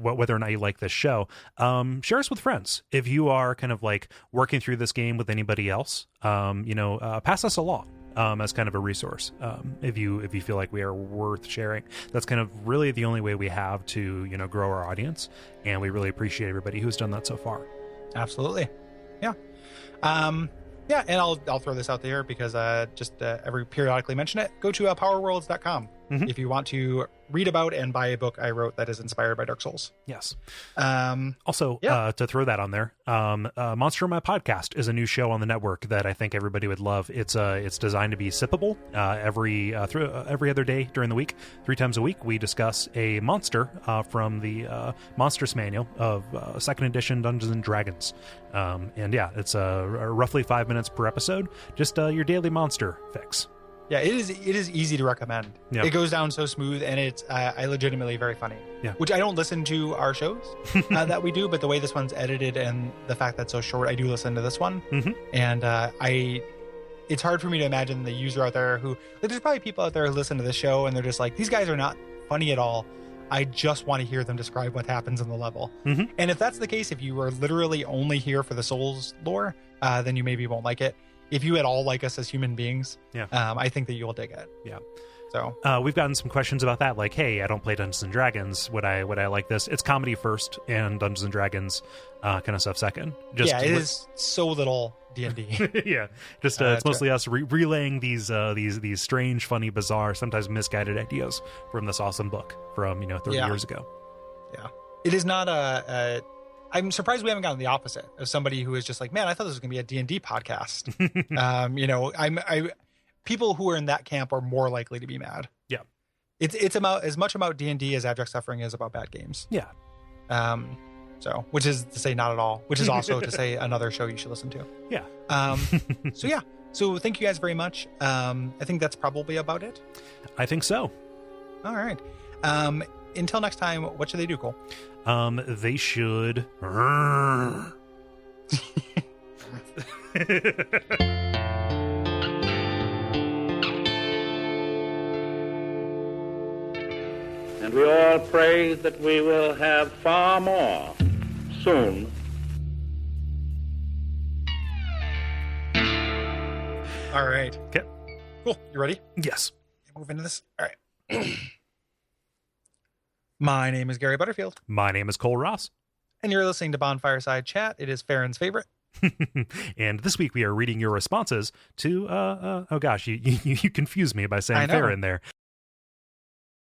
whether or not you like this show. Share us with friends. If you are kind of like working through this game with anybody else, pass us along. As kind of a resource, if you feel like we are worth sharing. That's kind of really the only way we have to grow our audience, and we really appreciate everybody who's done that so far. Absolutely. Yeah. And I'll throw this out there because every periodically mention it. Go to powerworlds.com if you want to read about and buy a book I wrote that is inspired by Dark Souls. Yes. To throw that on there, Monster My Podcast is a new show on the network that I think everybody would love. It's designed to be sippable. Every other day during the week, 3 times a week, we discuss a monster from the Monsters Manual of 2nd edition Dungeons and Dragons. It's roughly 5 minutes per episode. Just your daily monster fix. Yeah, it is easy to recommend. Yeah. It goes down so smooth, and it's legitimately very funny. Yeah. Which I don't listen to our shows that we do, but the way this one's edited and the fact that it's so short, I do listen to this one. And it's hard for me to imagine the user out there there's probably people out there who listen to this show and they're just like, these guys are not funny at all. I just want to hear them describe what happens in the level. And if that's the case, if you are literally only here for the Souls lore, then you maybe won't like it. If you at all like us as human beings, I think that you'll dig it. Yeah. So we've gotten some questions about that, like, hey, I don't play Dungeons and Dragons. Would I like this? It's comedy first, and Dungeons and Dragons kind of stuff second. It is so little D&D. Yeah, it's mostly us relaying these strange, funny, bizarre, sometimes misguided ideas from this awesome book from 30 years ago. Yeah, it is not I'm surprised we haven't gotten the opposite of somebody who is just like, man, I thought this was going to be a D&D podcast. People who are in that camp are more likely to be mad. Yeah. It's about as much about D&D as Abject Suffering is about bad games. Yeah. Which is to say not at all, which is also to say another show you should listen to. Yeah. So thank you guys very much. I think that's probably about it. I think so. All right. Until next time, what should they do, Kole? They should. And we all pray that we will have far more soon. All right. Okay. Cool. You ready? Yes. Move into this. All right. My name is Gary Butterfield. My name is Kole Ross. And you're listening to Bonfireside Chat. It is Farron's favorite. And this week we are reading your responses to, you confused me by saying Farron there.